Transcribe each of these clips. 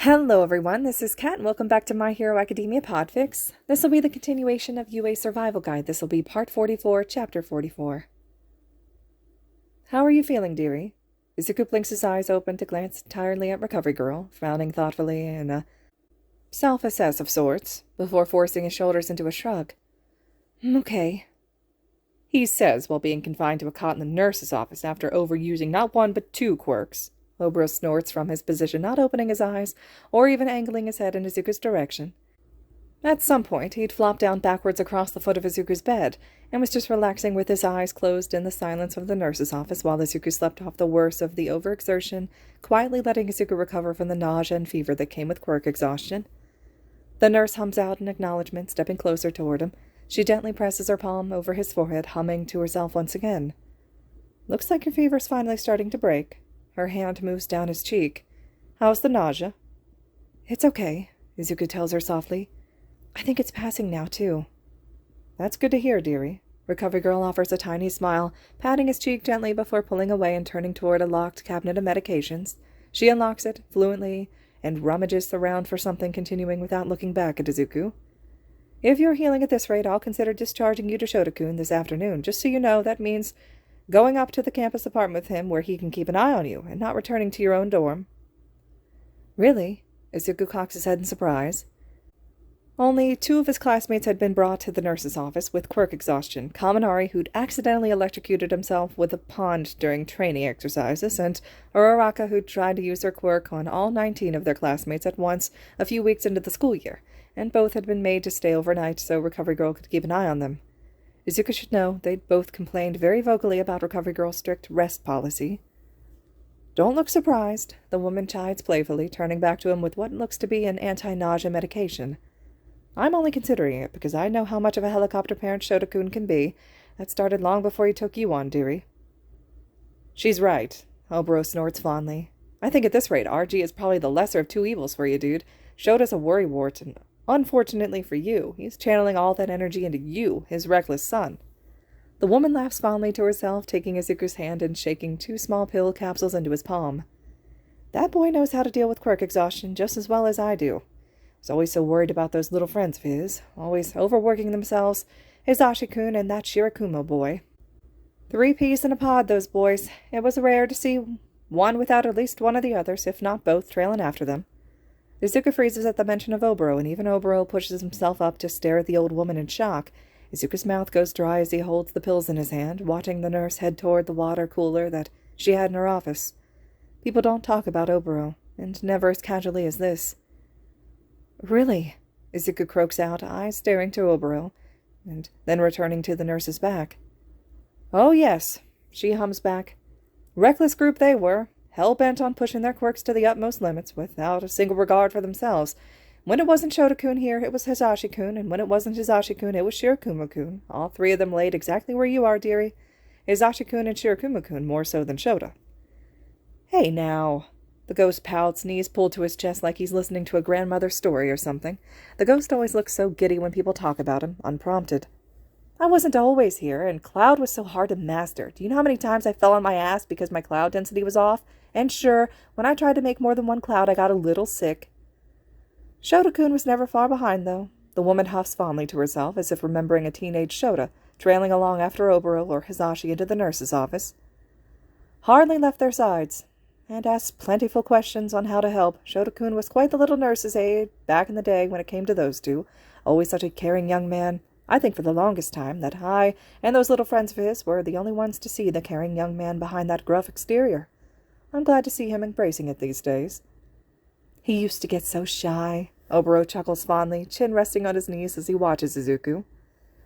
Hello everyone, this is Kat and welcome back to My Hero Academia Podfic. This will be the continuation of Yuuei Survival Guide. This will be part 44, chapter 44. How are you feeling, dearie? Izuku blinks his eyes open to glance entirely at Recovery Girl, frowning thoughtfully in a self-assess of sorts, before forcing his shoulders into a shrug. "I'm okay," he says while being confined to a cot in the nurse's office after overusing not one but two quirks. Obro snorts from his position, not opening his eyes, or even angling his head in Izuku's direction. At some point, he'd flopped down backwards across the foot of Izuku's bed, and was just relaxing with his eyes closed in the silence of the nurse's office while Izuku slept off the worst of the overexertion, quietly letting Izuku recover from the nausea and fever that came with quirk exhaustion. The nurse hums out in acknowledgement, stepping closer toward him. She gently presses her palm over his forehead, humming to herself once again. "Looks like your fever's finally starting to break." Her hand moves down his cheek. "How's the nausea?" "It's okay," Izuku tells her softly. "I think it's passing now, too." "That's good to hear, dearie." Recovery Girl offers a tiny smile, patting his cheek gently before pulling away and turning toward a locked cabinet of medications. She unlocks it, fluently, and rummages around for something, continuing without looking back at Izuku. "If you're healing at this rate, I'll consider discharging you to Shota-kun this afternoon. Just so you know, that means going up to the campus apartment with him where he can keep an eye on you, and not returning to your own dorm." "Really?" Izuku cocks his head in surprise. Only two of his classmates had been brought to the nurse's office with quirk exhaustion: Kaminari, who'd accidentally electrocuted himself with a pond during training exercises, and Uraraka, who'd tried to use her quirk on all 19 of their classmates at once a few weeks into the school year, and both had been made to stay overnight so Recovery Girl could keep an eye on them. Izuku should know they'd both complained very vocally about Recovery Girl's strict rest policy. "Don't look surprised," the woman chides playfully, turning back to him with what looks to be an anti-nausea medication. "I'm only considering it because I know how much of a helicopter parent Shota-kun can be. That started long before he took you on, dearie." "She's right," Obro snorts fondly. "I think at this rate, RG is probably the lesser of two evils for you, dude. Shota's a worrywart, and unfortunately for you, he's channeling all that energy into you, his reckless son." The woman laughs fondly to herself, taking Izuku's hand and shaking 2 small pill capsules into his palm. "That boy knows how to deal with quirk exhaustion just as well as I do. He's always so worried about those little friends of his, always overworking themselves, Hisashi-kun and that Shirakumo boy. 3 peas in a pod, those boys. It was rare to see one without at least one of the others, if not both, trailing after them." Izuku freezes at the mention of Obro, and even Obro pushes himself up to stare at the old woman in shock. Izuku's mouth goes dry as he holds the pills in his hand, watching the nurse head toward the water cooler that she had in her office. People don't talk about Obro, and never as casually as this. "Really?" Izuku croaks out, eyes staring to Obro, and then returning to the nurse's back. "Oh, yes," she hums back. "Reckless group they were. Hell-bent on pushing their quirks to the utmost limits, without a single regard for themselves. When it wasn't Shota-kun here, it was Hisashi-kun, and when it wasn't Hisashi-kun, it was Shirakumo-kun. All 3 of them laid exactly where you are, dearie. Hisashi-kun and Shirakumo-kun more so than Shota." "Hey, now." The ghost pouts, knees pulled to his chest like he's listening to a grandmother's story or something. The ghost always looks so giddy when people talk about him, unprompted. "I wasn't always here, and cloud was so hard to master. Do you know how many times I fell on my ass because my cloud density was off? And sure, when I tried to make more than one cloud, I got a little sick." "Shota-kun was never far behind, though." The woman huffs fondly to herself, as if remembering a teenage Shota, trailing along after Oboro or Hisashi into the nurse's office. "Hardly left their sides, and asked plentiful questions on how to help. Shota-kun was quite the little nurse's aide back in the day when it came to those two. Always such a caring young man. I think for the longest time that I and those little friends of his were the only ones to see the caring young man behind that gruff exterior. I'm glad to see him embracing it these days." "He used to get so shy." Oboro chuckles fondly, chin resting on his knees as he watches Izuku.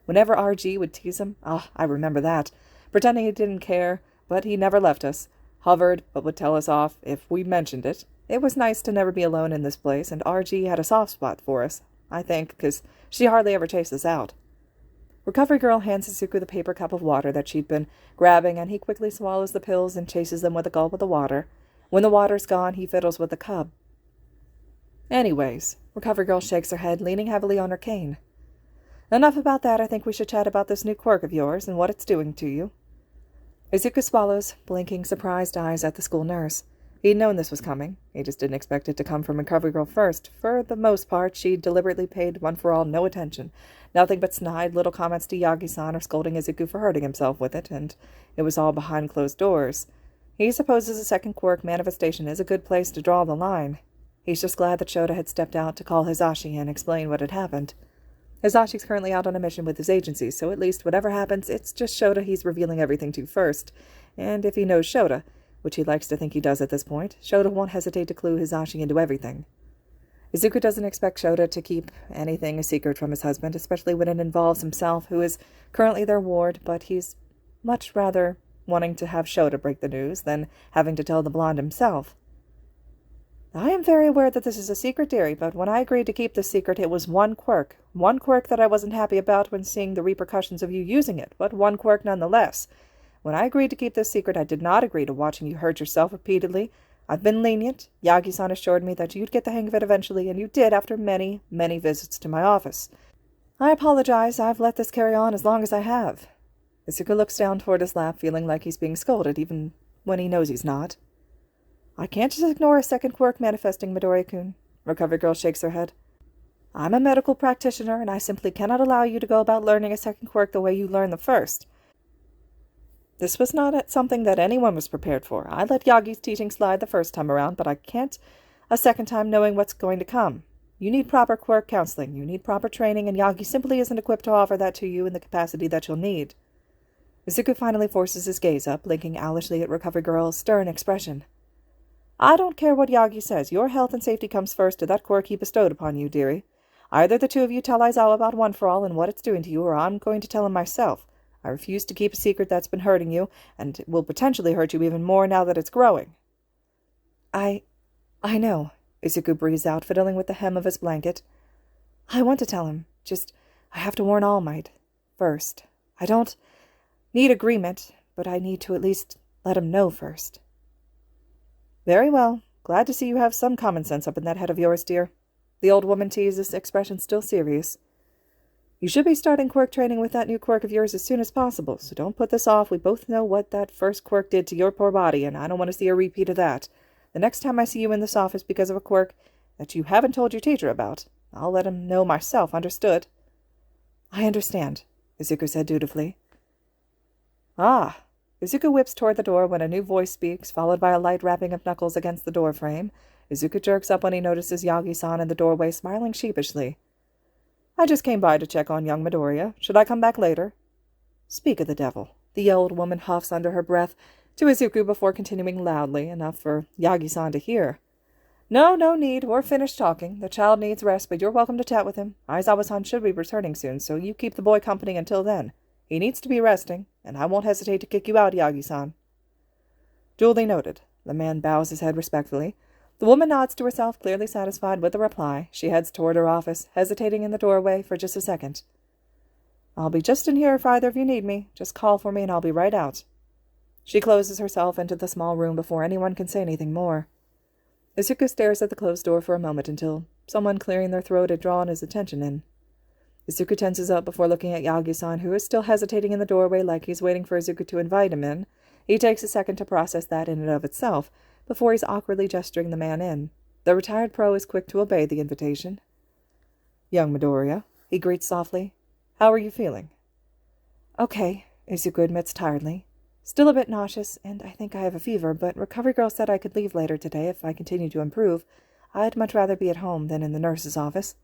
"Whenever RG would tease him, I remember that, pretending he didn't care, but he never left us. Hovered, but would tell us off if we mentioned it. It was nice to never be alone in this place, and RG had a soft spot for us, I think, because she hardly ever chased us out." Recovery Girl hands Izuku the paper cup of water that she'd been grabbing, and he quickly swallows the pills and chases them with a gulp of the water. When the water's gone, he fiddles with the cup. "Anyways," Recovery Girl shakes her head, leaning heavily on her cane. "Enough about that. I think we should chat about this new quirk of yours and what it's doing to you." Izuku swallows, blinking surprised eyes at the school nurse. He'd known this was coming. He just didn't expect it to come from Recovery Girl first. For the most part, she deliberately paid One for All no attention. Nothing but snide little comments to Yagi-san or scolding Izuku for hurting himself with it, and it was all behind closed doors. He supposes a second quirk manifestation is a good place to draw the line. He's just glad that Shota had stepped out to call Hizashi and explain what had happened. Hizashi's currently out on a mission with his agency, so at least whatever happens, it's just Shota he's revealing everything to first. And if he knows Shota, which he likes to think he does at this point, Shota won't hesitate to clue Hizashi into everything. Izuku doesn't expect Shota to keep anything a secret from his husband, especially when it involves himself, who is currently their ward, but he's much rather wanting to have Shota break the news than having to tell the blonde himself. I am very aware that this is a secret, dearie, but when I agreed to keep this secret, it was one quirk that I wasn't happy about when seeing the repercussions of you using it, but one quirk nonetheless. When I agreed to keep this secret, I did not agree to watching you hurt yourself repeatedly. I've been lenient. Yagi-san assured me that you'd get the hang of it eventually, and you did after many, many visits to my office. I apologize. I've let this carry on as long as I have. Izuku looks down toward his lap, feeling like he's being scolded, even when he knows he's not. I can't just ignore a second quirk manifesting, Midori-kun. Recovery Girl shakes her head. I'm a medical practitioner, and I simply cannot allow you to go about learning a second quirk the way you learned the first. This was not something that anyone was prepared for. I let Yagi's teaching slide the first time around, but I can't a second time knowing what's going to come. You need proper quirk counseling. You need proper training, and Yagi simply isn't equipped to offer that to you in the capacity that you'll need. Izuku finally forces his gaze up, blinking owlishly at Recovery Girl's stern expression. I don't care what Yagi says. Your health and safety comes first to that quirk he bestowed upon you, dearie. Either the two of you tell Aizawa about One for All and what it's doing to you, or I'm going to tell him myself. I refuse to keep a secret that's been hurting you, and it will potentially hurt you even more now that it's growing. I know, Izuku breathes out, fiddling with the hem of his blanket. I want to tell him. Just, I have to warn All Might first. I don't need agreement, but I need to at least let him know first. Very well. Glad to see you have some common sense up in that head of yours, dear. The old woman teases, expression still serious. You should be starting quirk training with that new quirk of yours as soon as possible, so don't put this off. We both know what that first quirk did to your poor body, and I don't want to see a repeat of that. The next time I see you in this office because of a quirk that you haven't told your teacher about, I'll let him know myself, understood? I understand, Izuku said dutifully. Ah. Izuku whips toward the door when a new voice speaks, followed by a light rapping of knuckles against the door frame. Izuku jerks up when he notices Yagi-san in the doorway, smiling sheepishly. I just came by to check on young Midoriya. Should I come back later? Speak of the devil. The old woman huffs under her breath to Izuku before continuing loudly, enough for Yagi-san to hear. No need. We're finished talking. The child needs rest, but you're welcome to chat with him. Aizawa-san should be returning soon, so you keep the boy company until then. He needs to be resting, and I won't hesitate to kick you out, Yagi-san. Duly noted. The man bows his head respectfully. The woman nods to herself, clearly satisfied with the reply. She heads toward her office, hesitating in the doorway for just a second. I'll be just in here if either of you need me. Just call for me and I'll be right out. She closes herself into the small room before anyone can say anything more. Izuku stares at the closed door for a moment until someone clearing their throat had drawn his attention in. Izuku tenses up before looking at Yagi-san, who is still hesitating in the doorway like he's waiting for Izuku to invite him in. He takes a second to process that in and of itself, before he's awkwardly gesturing the man in. The retired pro is quick to obey the invitation. Young Midoriya, he greets softly. How are you feeling? Okay, Izuku admits tiredly. Still a bit nauseous, and I think I have a fever, but Recovery Girl said I could leave later today if I continue to improve. I'd much rather be at home than in the nurse's office.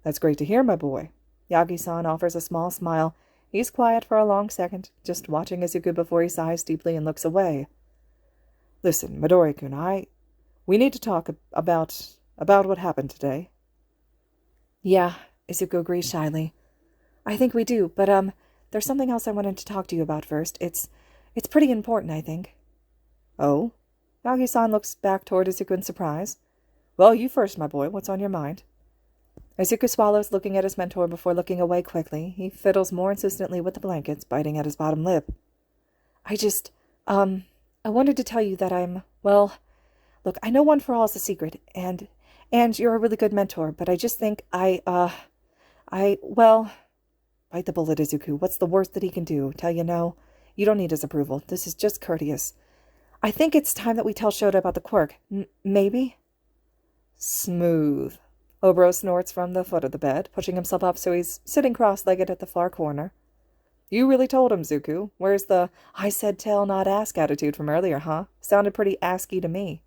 That's great to hear, my boy. Yagi-san offers a small smile. He's quiet for a long second, just watching Izuku before he sighs deeply and looks away. Listen, Midori-kun, we need to talk about what happened today. Yeah, Izuku agrees shyly. I think we do, but, there's something else I wanted to talk to you about first. It's pretty important, I think. Oh? Yagi-san looks back toward Izuku in surprise. Well, you first, my boy. What's on your mind? Izuku swallows, looking at his mentor before looking away quickly. He fiddles more insistently with the blankets, biting at his bottom lip. I wanted to tell you that look, I know One for All is a secret, and you're a really good mentor, but I just think bite the bullet, Izuku. What's the worst that he can do? Tell you no? You don't need his approval. This is just courteous. I think it's time that we tell Shota about the quirk. Maybe? Smooth. Obro snorts from the foot of the bed, pushing himself up so he's sitting cross-legged at the far corner. You really told him, Zuku. Where's the I said tell, not ask attitude from earlier, huh? Sounded pretty asky to me.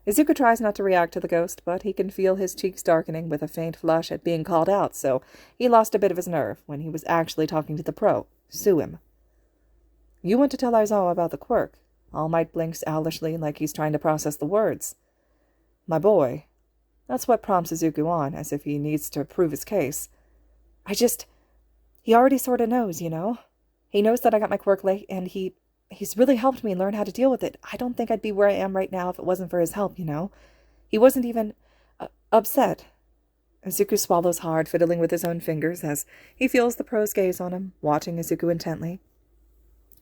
Izuku tries not to react to the ghost, but he can feel his cheeks darkening with a faint flush at being called out, so he lost a bit of his nerve when he was actually talking to the pro. Sue him. You want to tell Aizawa about the quirk. All Might blinks owlishly like he's trying to process the words. My boy. That's what prompts Izuku on, as if he needs to prove his case. He already sort of knows, you know? He knows that I got my quirk late, and he's really helped me learn how to deal with it. I don't think I'd be where I am right now if it wasn't for his help, you know? He wasn't even upset. Izuku swallows hard, fiddling with his own fingers as he feels the pro's gaze on him, watching Izuku intently.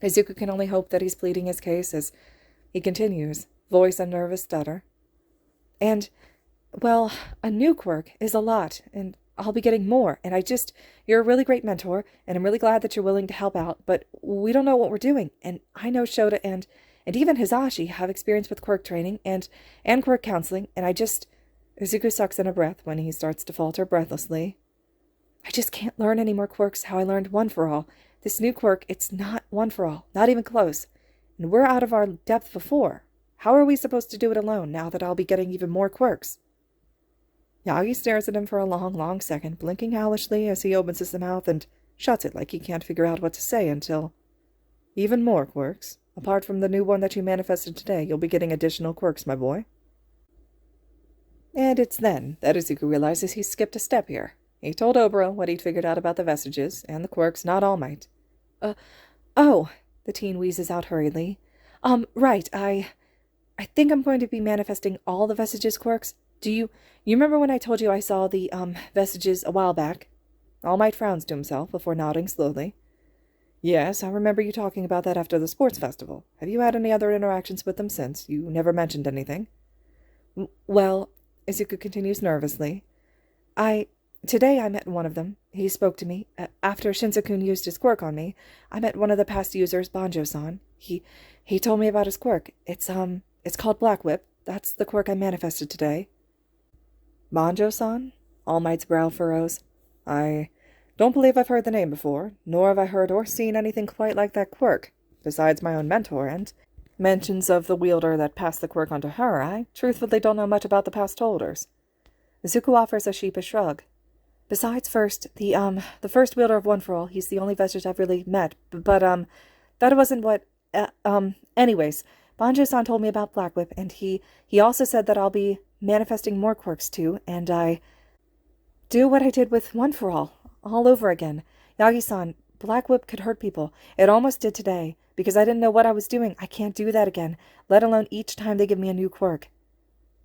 Izuku can only hope that he's pleading his case as he continues, voice a nervous stutter. And, well, a new quirk is a lot, and I'll be getting more, and you're a really great mentor, and I'm really glad that you're willing to help out, but we don't know what we're doing, and I know Shota and even Hisashi have experience with quirk training and quirk counseling, and Izuku sucks in a breath when he starts to falter breathlessly. I just can't learn any more quirks how I learned One for All. This new quirk, it's not One for All, not even close, and we're out of our depth before. How are we supposed to do it alone now that I'll be getting even more quirks? Yagi stares at him for a long, long second, blinking owlishly as he opens his mouth and shuts it like he can't figure out what to say until... Even more quirks. Apart from the new one that you manifested today, you'll be getting additional quirks, my boy. And it's then that Izuku realizes he's skipped a step here. He told Obro what he'd figured out about the vestiges and the quirks, not All Might. Oh, the teen wheezes out hurriedly. Right, I think I'm going to be manifesting all the vestiges quirks. Do you remember when I told you I saw the, vestiges a while back? All Might frowns to himself before nodding slowly. Yes, I remember you talking about that after the sports festival. Have you had any other interactions with them since? You never mentioned anything. Well, Izuku continues nervously. Today I met one of them. He spoke to me. After Shinzo-kun used his quirk on me, I met one of the past users, Banjo-san. He told me about his quirk. It's called blackwhip. That's the quirk I manifested today. Banjo-san? All Might's brow furrows. I don't believe I've heard the name before, nor have I heard or seen anything quite like that quirk, besides my own mentor, and mentions of the wielder that passed the quirk on to her. I truthfully don't know much about the past holders. Izuku offers a sheepish shrug. Besides the first wielder of One for All, he's the only vestige I've really met, but, that wasn't what, anyways, Banjo-san told me about blackwhip, and he also said that I'll be manifesting more quirks too, and I do what I did with One for all over again. Yagi-san, blackwhip could hurt people. It almost did today. Because I didn't know what I was doing, I can't do that again, let alone each time they give me a new quirk.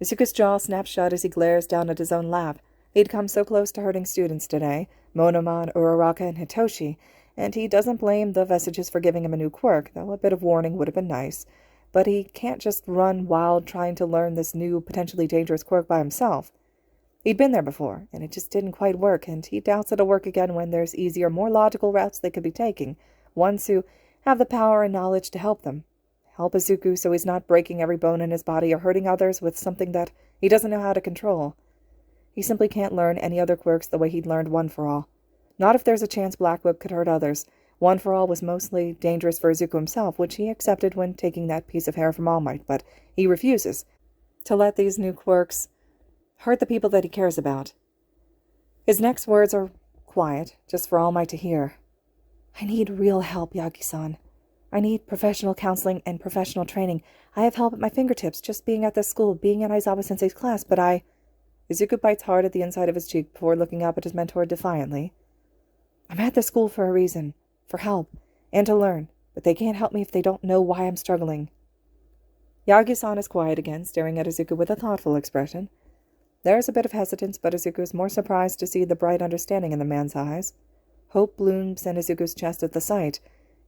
Izuku's jaw snaps shut as he glares down at his own lab. He'd come so close to hurting students today, Monomon, Uraraka, and Hitoshi, and he doesn't blame the vestiges for giving him a new quirk, though a bit of warning would have been nice. But he can't just run wild trying to learn this new, potentially dangerous quirk by himself. He'd been there before, and it just didn't quite work, and he doubts it'll work again when there's easier, more logical routes they could be taking, ones who have the power and knowledge to help them. Help Izuku so he's not breaking every bone in his body or hurting others with something that he doesn't know how to control. He simply can't learn any other quirks the way he'd learned One for All. Not if there's a chance blackwhip could hurt others. One for All was mostly dangerous for Izuku himself, which he accepted when taking that piece of hair from All Might, but he refuses to let these new quirks hurt the people that he cares about. His next words are quiet, just for All Might to hear. I need real help, Yagi-san. I need professional counseling and professional training. I have help at my fingertips, just being at this school, being in Aizawa-sensei's class, but Izuku bites hard at the inside of his cheek before looking up at his mentor defiantly. I'm at this school for a reason, for help, and to learn, but they can't help me if they don't know why I'm struggling. Yagi-san is quiet again, staring at Izuku with a thoughtful expression. There's a bit of hesitance, but Izuku is more surprised to see the bright understanding in the man's eyes. Hope blooms in Izuku's chest at the sight.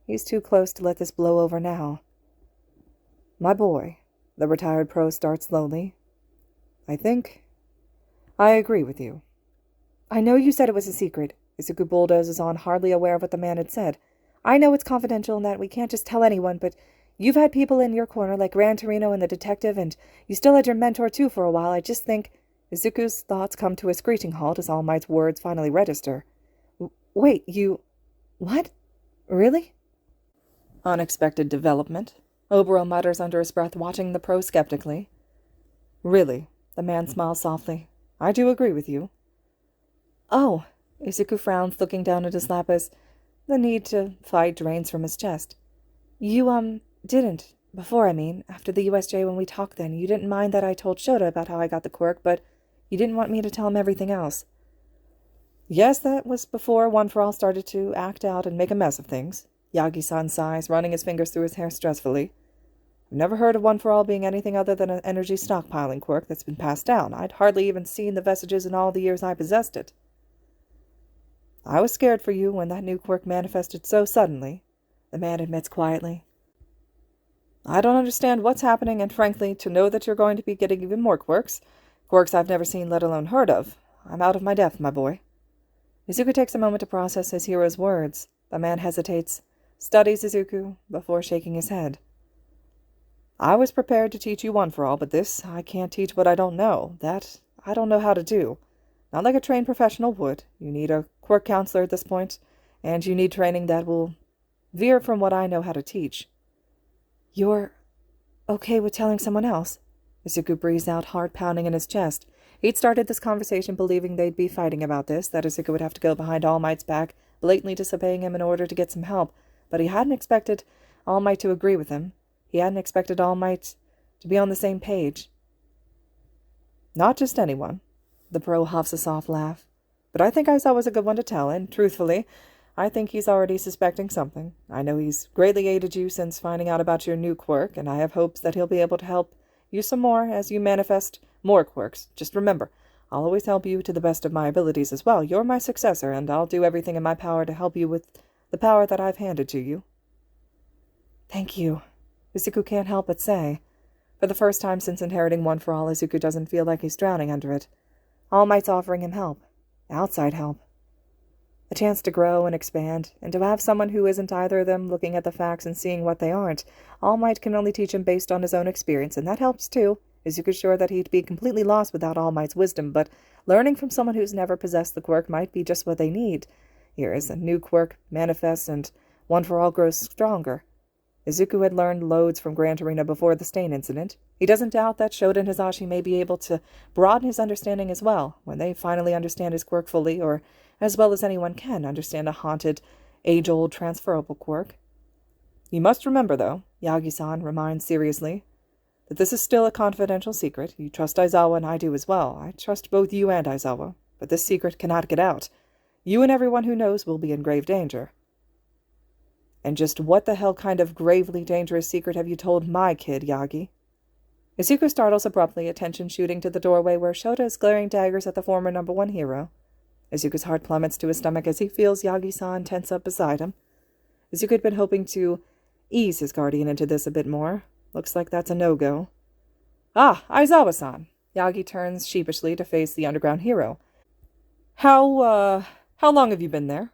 He's too close to let this blow over now. My boy, the retired pro starts slowly. I agree with you. I know you said it was a secret. Izuku bulldozes on, hardly aware of what the man had said. I know it's confidential and that we can't just tell anyone, but You've had people in your corner like Gran Torino and the detective, and you still had your mentor too for a while. I just think... Izuku's thoughts come to a screeching halt as All Might's words finally register. Wait, you... What? Really? Unexpected development. Oboro mutters under his breath, watching the pro skeptically. Really? The man smiles softly. I do agree with you. Oh, Izuku frowns, looking down at his lap as the need to fight drains from his chest. You, didn't. Before, I mean. After the USJ when we talked then, you didn't mind that I told Shota about how I got the quirk, but you didn't want me to tell him everything else. Yes, that was before One For All started to act out and make a mess of things. Yagi-san sighs, running his fingers through his hair stressfully. I've never heard of One For All being anything other than an energy stockpiling quirk that's been passed down. I'd hardly even seen the vestiges in all the years I possessed it. I was scared for you when that new quirk manifested so suddenly, the man admits quietly. I don't understand what's happening, and frankly, to know that you're going to be getting even more quirks I've never seen, let alone heard of, I'm out of my depth, my boy. Izuku takes a moment to process his hero's words. The man hesitates, studies Izuku, before shaking his head. I was prepared to teach you One For All, but this, I can't teach what I don't know. That, I don't know how to do. Not like a trained professional would. You need a quirk counselor at this point, and you need training that will veer from what I know how to teach. You're okay with telling someone else? Izuku breathes out, heart pounding in his chest. He'd started this conversation believing they'd be fighting about this, that Izuku would have to go behind All Might's back, blatantly disobeying him in order to get some help, but he hadn't expected All Might to agree with him. He hadn't expected All Might to be on the same page. Not just anyone. The pro huffs a soft laugh. But I think Aizawa was a good one to tell, and, truthfully, I think he's already suspecting something. I know he's greatly aided you since finding out about your new quirk, and I have hopes that he'll be able to help you some more as you manifest more quirks. Just remember, I'll always help you to the best of my abilities as well. You're my successor, and I'll do everything in my power to help you with the power that I've handed to you. Thank you, Izuku can't help but say. For the first time since inheriting One For All, Izuku doesn't feel like he's drowning under it. All Might's offering him help. Outside help. A chance to grow and expand, and to have someone who isn't either of them looking at the facts and seeing what they aren't. All Might can only teach him based on his own experience, and that helps too. Izuku's sure that he'd be completely lost without All Might's wisdom, but learning from someone who's never possessed the quirk might be just what they need. Here is a new quirk manifests, and One For All grows stronger. Izuku had learned loads from Gran Torino before the stain incident. He doesn't doubt that Shota and Hisashi may be able to broaden his understanding as well, when they finally understand his quirk fully, or as well as anyone can understand a haunted, age-old transferable quirk. You must remember, though, Yagi-san reminds seriously, that this is still a confidential secret. You trust Aizawa, and I do as well. I trust both you and Aizawa, but this secret cannot get out. You and everyone who knows will be in grave danger. And just what the hell kind of gravely dangerous secret have you told my kid, Yagi? Izuku startles abruptly, attention shooting to the doorway where Shota is glaring daggers at the former #1 hero. Izuku's heart plummets to his stomach as he feels Yagi-san tense up beside him. Izuku had been hoping to ease his guardian into this a bit more. Looks like that's a no-go. Ah, Aizawa-san! Yagi turns sheepishly to face the underground hero. How long have you been there?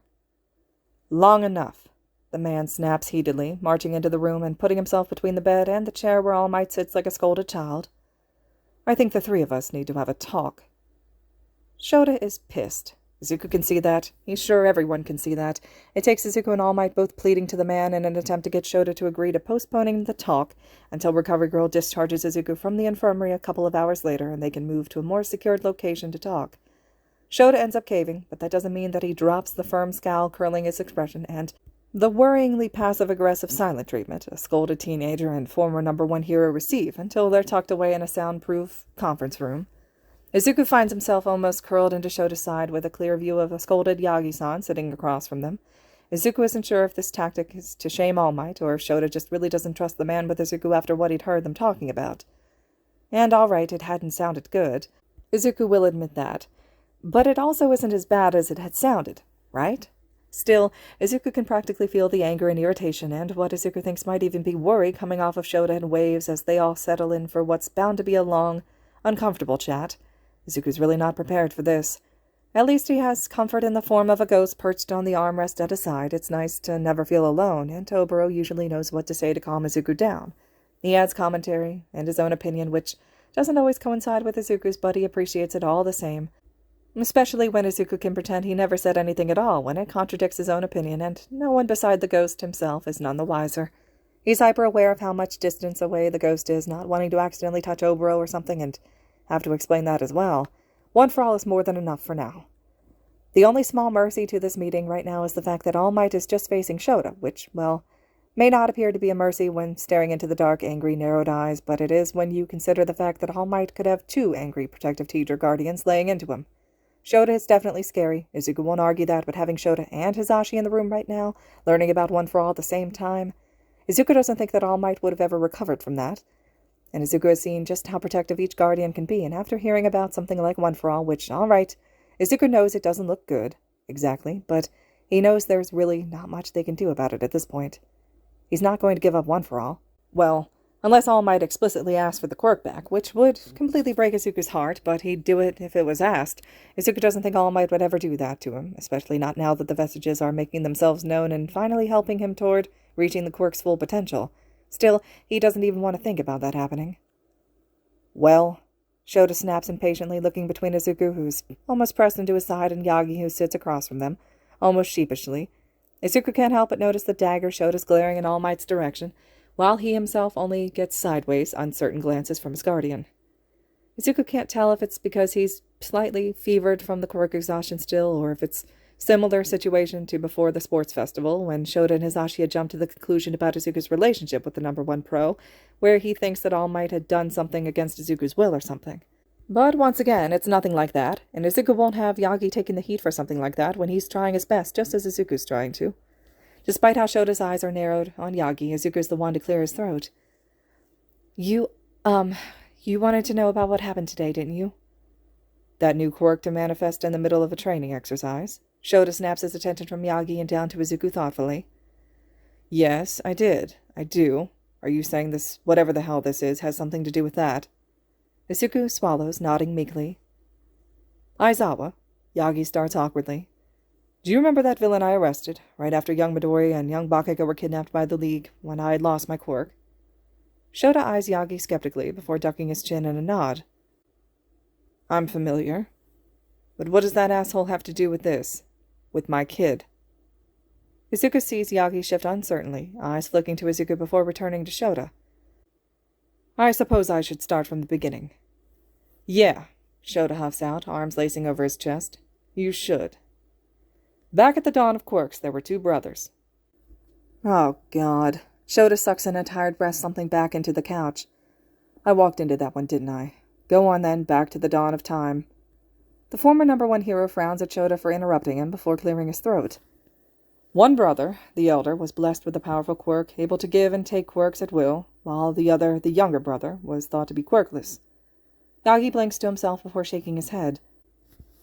Long enough. The man snaps heatedly, marching into the room and putting himself between the bed and the chair where All Might sits like a scolded child. I think the three of us need to have a talk. Shota is pissed. Izuku can see that. He's sure everyone can see that. It takes Izuku and All Might both pleading to the man in an attempt to get Shota to agree to postponing the talk until Recovery Girl discharges Izuku from the infirmary a couple of hours later and they can move to a more secured location to talk. Shota ends up caving, but that doesn't mean that he drops the firm scowl curling his expression and the worryingly passive-aggressive silent treatment a scolded teenager and former #1 hero receive until they're tucked away in a soundproof conference room. Izuku finds himself almost curled into Shota's side with a clear view of a scolded Yagi-san sitting across from them. Izuku isn't sure if this tactic is to shame All Might, or if Shota just really doesn't trust the man with Izuku after what he'd heard them talking about. And all right, it hadn't sounded good. Izuku will admit that. But it also isn't as bad as it had sounded, right? Still, Izuku can practically feel the anger and irritation, and what Izuku thinks might even be worry coming off of Shota in waves as they all settle in for what's bound to be a long, uncomfortable chat. Izuku's really not prepared for this. At least he has comfort in the form of a ghost perched on the armrest at his side. It's nice to never feel alone, and Toboro usually knows what to say to calm Izuku down. He adds commentary and his own opinion, which doesn't always coincide with Izuku's, but he appreciates it all the same. Especially when Izuku can pretend he never said anything at all when it contradicts his own opinion, and no one beside the ghost himself is none the wiser. He's hyper-aware of how much distance away the ghost is, not wanting to accidentally touch Oboro or something, and have to explain that as well. One for all is more than enough for now. The only small mercy to this meeting right now is the fact that All Might is just facing Shota, which, well, may not appear to be a mercy when staring into the dark, angry, narrowed eyes, but it is when you consider the fact that All Might could have 2 angry protective teacher guardians laying into him. Shota is definitely scary. Izuku won't argue that, but having Shota and Hisashi in the room right now, learning about One for All at the same time, Izuku doesn't think that All Might would have ever recovered from that. And Izuku has seen just how protective each guardian can be, and after hearing about something like One for All, which, all right, Izuku knows it doesn't look good, exactly, but he knows there's really not much they can do about it at this point. He's not going to give up One for All. Well, unless All Might explicitly ask for the quirk back, which would completely break Izuku's heart, but he'd do it if it was asked. Izuku doesn't think All Might would ever do that to him, especially not now that the vestiges are making themselves known and finally helping him toward reaching the quirk's full potential. Still, he doesn't even want to think about that happening. Well, Shota snaps impatiently, looking between Izuku, who's almost pressed into his side, and Yagi, who sits across from them, almost sheepishly. Izuku can't help but notice the dagger Shota's glaring in All Might's direction, while he himself only gets sideways, uncertain glances from his guardian. Izuku can't tell if it's because he's slightly fevered from the quirk exhaustion still, or if it's similar situation to before the sports festival, when Shota and Hisashi had jumped to the conclusion about Izuku's relationship with the #1 pro, where he thinks that All Might had done something against Izuku's will or something. But once again, it's nothing like that, and Izuku won't have Yagi taking the heat for something like that when he's trying his best, just as Izuku's trying to. Despite how Shota's eyes are narrowed on Yagi, Izuku's the one to clear his throat. You wanted to know about what happened today, didn't you? That new quirk to manifest in the middle of a training exercise? Shota snaps his attention from Yagi and down to Izuku thoughtfully. Yes, I did. I do. Are you saying this, whatever the hell this is, has something to do with that? Izuku swallows, nodding meekly. Aizawa, Yagi starts awkwardly. Do you remember that villain I arrested, right after young Midori and young Bakugo were kidnapped by the League, when I had lost my quirk? Shota eyes Yagi skeptically before ducking his chin in a nod. I'm familiar. But what does that asshole have to do with this? With my kid? Izuku sees Yagi shift uncertainly, eyes flicking to Izuku before returning to Shota. I suppose I should start from the beginning. Yeah, Shota huffs out, arms lacing over his chest. You should. Back at the dawn of quirks, there were 2 brothers. Oh, God. Shota sucks in a tired breath, slumping back into the couch. I walked into that one, didn't I? Go on then, back to the dawn of time. The former #1 hero frowns at Shota for interrupting him before clearing his throat. One brother, the elder, was blessed with a powerful quirk, able to give and take quirks at will, while the other, the younger brother, was thought to be quirkless. Yagi blinks to himself before shaking his head.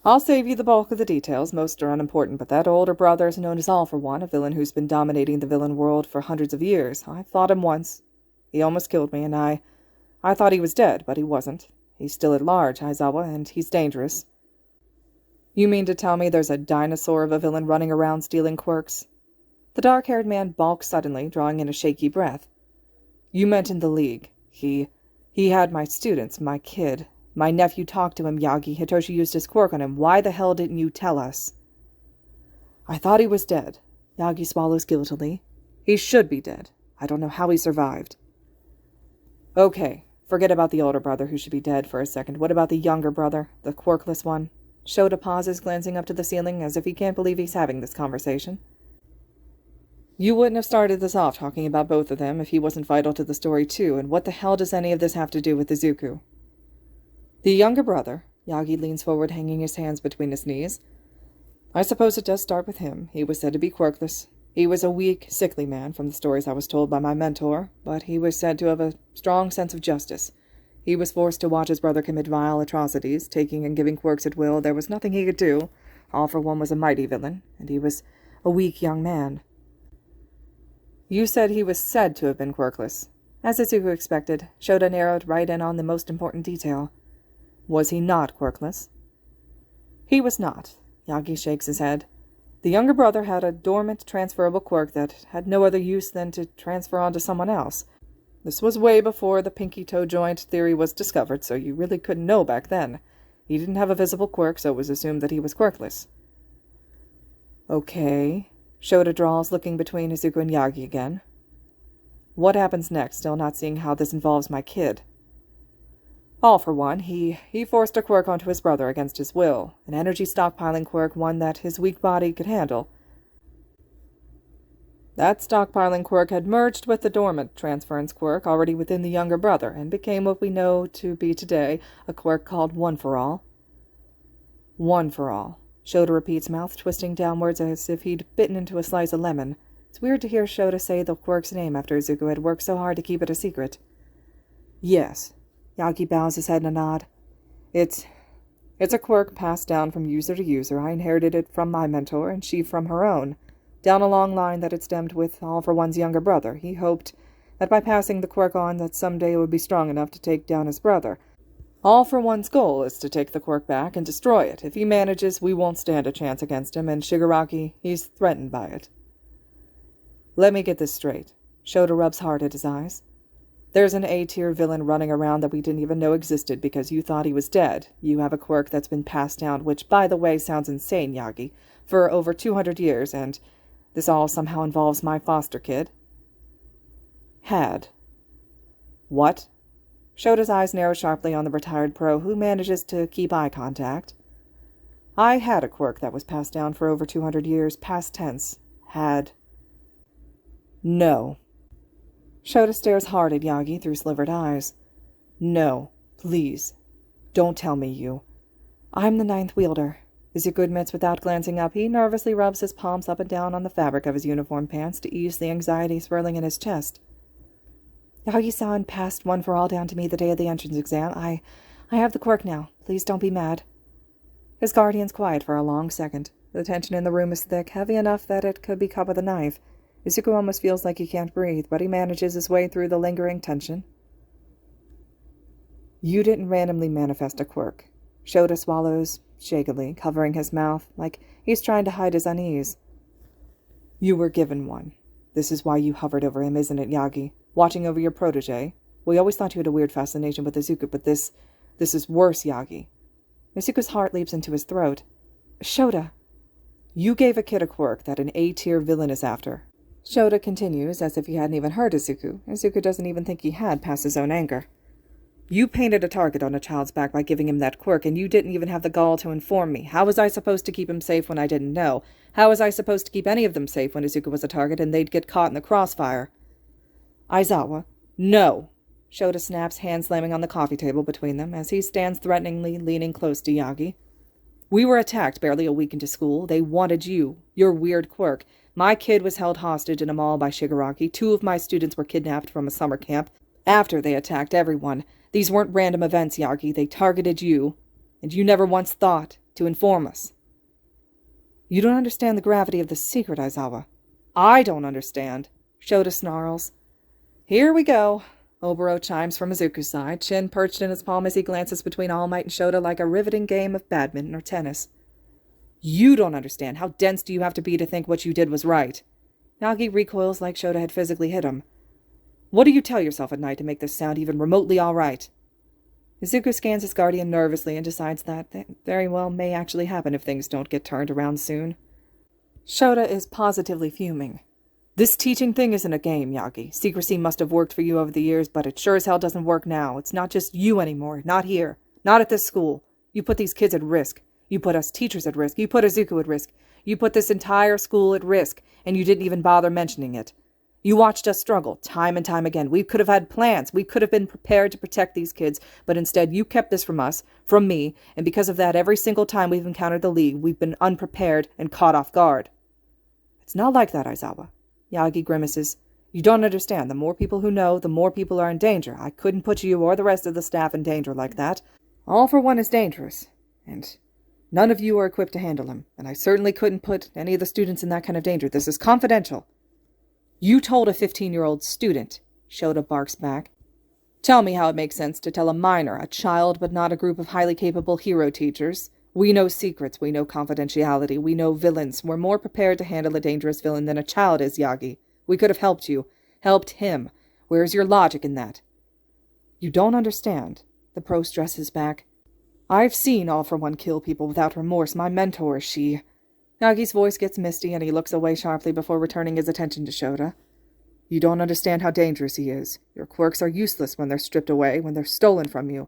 I'll save you the bulk of the details, most are unimportant, but that older brother is known as All for One, a villain who's been dominating the villain world for hundreds of years. I fought him once. He almost killed me, and I thought he was dead, but he wasn't. He's still at large, Aizawa, and he's dangerous. You mean to tell me there's a dinosaur of a villain running around stealing quirks? The dark-haired man balked suddenly, drawing in a shaky breath. You mentioned the League. He had my students, my kid. My nephew talked to him, Yagi. Hitoshi used his quirk on him. Why the hell didn't you tell us? I thought he was dead. Yagi swallows guiltily. He should be dead. I don't know how he survived. Okay, forget about the older brother who should be dead for a second. What about the younger brother, the quirkless one? Shota pauses, glancing up to the ceiling as if he can't believe he's having this conversation. You wouldn't have started this off talking about both of them if he wasn't vital to the story too, and what the hell does any of this have to do with Izuku? The younger brother, Yagi leans forward, hanging his hands between his knees. I suppose it does start with him. He was said to be quirkless. He was a weak, sickly man from the stories I was told by my mentor, but he was said to have a strong sense of justice. He was forced to watch his brother commit vile atrocities, taking and giving quirks at will. There was nothing he could do. All for One was a mighty villain, and he was a weak young man. You said he was said to have been quirkless. As Izuku expected, Shota narrowed right in on the most important detail. Was he not quirkless? He was not. Yagi shakes his head. The younger brother had a dormant, transferable quirk that had no other use than to transfer onto someone else. This was way before the pinky toe joint theory was discovered, so you really couldn't know back then. He didn't have a visible quirk, so it was assumed that he was quirkless. Okay, Shota drawls, looking between Izuku and Yagi again. What happens next, still not seeing how this involves my kid? All for one, he forced a quirk onto his brother against his will, an energy stockpiling quirk, one that his weak body could handle. That stockpiling quirk had merged with the dormant transference quirk already within the younger brother, and became what we know to be today a quirk called One for All. One for All. Shota repeats, mouth twisting downwards as if he'd bitten into a slice of lemon. It's weird to hear Shota say the quirk's name after Izuku had worked so hard to keep it a secret. Yes. Yagi bows his head in a nod. It's a quirk passed down from user to user. I inherited it from my mentor, and she from her own. Down a long line that had stemmed with All for One's younger brother. He hoped that by passing the quirk on that someday it would be strong enough to take down his brother. All for One's goal is to take the quirk back and destroy it. If he manages, we won't stand a chance against him, and Shigaraki, he's threatened by it. Let me get this straight. Shota rubs hard at his eyes. There's an A-tier villain running around that we didn't even know existed because you thought he was dead. You have a quirk that's been passed down, which, by the way, sounds insane, Yagi, for over 200 years, and this all somehow involves my foster kid. Had. What? Shota's eyes narrow sharply on the retired pro, who manages to keep eye contact. I had a quirk that was passed down for over 200 years, past tense. Had. No. Shota stares hard at Yagi through slivered eyes. No, please. Don't tell me you. I'm the ninth wielder. Izuku admits without glancing up. He nervously rubs his palms up and down on the fabric of his uniform pants to ease the anxiety swirling in his chest. Yagi-san passed One for All down to me the day of the entrance exam. I have the quirk now. Please don't be mad. His guardian's quiet for a long second. The tension in the room is thick, heavy enough that it could be cut with a knife. Izuku almost feels like he can't breathe, but he manages his way through the lingering tension. You didn't randomly manifest a quirk. Shota swallows shakily, covering his mouth, like he's trying to hide his unease. You were given one. This is why you hovered over him, isn't it, Yagi? Watching over your protege. We always thought you had a weird fascination with Izuku, but this is worse, Yagi. Izuku's heart leaps into his throat. Shota. You gave a kid a quirk that an A-tier villain is after. Shota continues, as if he hadn't even heard Izuku. Izuku doesn't even think he had past his own anger. You painted a target on a child's back by giving him that quirk, and you didn't even have the gall to inform me. How was I supposed to keep him safe when I didn't know? How was I supposed to keep any of them safe when Izuku was a target and they'd get caught in the crossfire? Aizawa. No! Shota snaps, hand slamming on the coffee table between them, as he stands threateningly, leaning close to Yagi. We were attacked barely a week into school. They wanted you, your weird quirk. My kid was held hostage in a mall by Shigaraki. 2 of my students were kidnapped from a summer camp after they attacked everyone. These weren't random events, Yagi. They targeted you, and you never once thought to inform us. You don't understand the gravity of the secret, Aizawa. I don't understand. Shota snarls. Here we go. Oboro chimes from Izuku's side, chin perched in his palm as he glances between All Might and Shota like a riveting game of badminton or tennis. You don't understand. How dense do you have to be to think what you did was right? Yagi recoils like Shota had physically hit him. What do you tell yourself at night to make this sound even remotely all right? Izuku scans his guardian nervously and decides that very well may actually happen if things don't get turned around soon. Shota is positively fuming. This teaching thing isn't a game, Yagi. Secrecy must have worked for you over the years, but it sure as hell doesn't work now. It's not just you anymore. Not here. Not at this school. You put these kids at risk. You put us teachers at risk. You put Izuku at risk. You put this entire school at risk, and you didn't even bother mentioning it. You watched us struggle, time and time again. We could have had plans. We could have been prepared to protect these kids, but instead you kept this from us, from me, and because of that, every single time we've encountered the League, we've been unprepared and caught off guard. It's not like that, Aizawa. Yagi grimaces. You don't understand. The more people who know, the more people are in danger. I couldn't put you or the rest of the staff in danger like that. All for One is dangerous, and none of you are equipped to handle him, and I certainly couldn't put any of the students in that kind of danger. This is confidential. You told a 15-year-old student, Shota barks back. Tell me how it makes sense to tell a minor, a child, but not a group of highly capable hero teachers. We know secrets, we know confidentiality, we know villains. We're more prepared to handle a dangerous villain than a child is, Yagi. We could have helped you. Helped him. Where's your logic in that? You don't understand. The pro stresses back. I've seen All for One kill people without remorse. My mentor, she... Yagi's voice gets misty and he looks away sharply before returning his attention to Shota. You don't understand how dangerous he is. Your quirks are useless when they're stripped away, when they're stolen from you.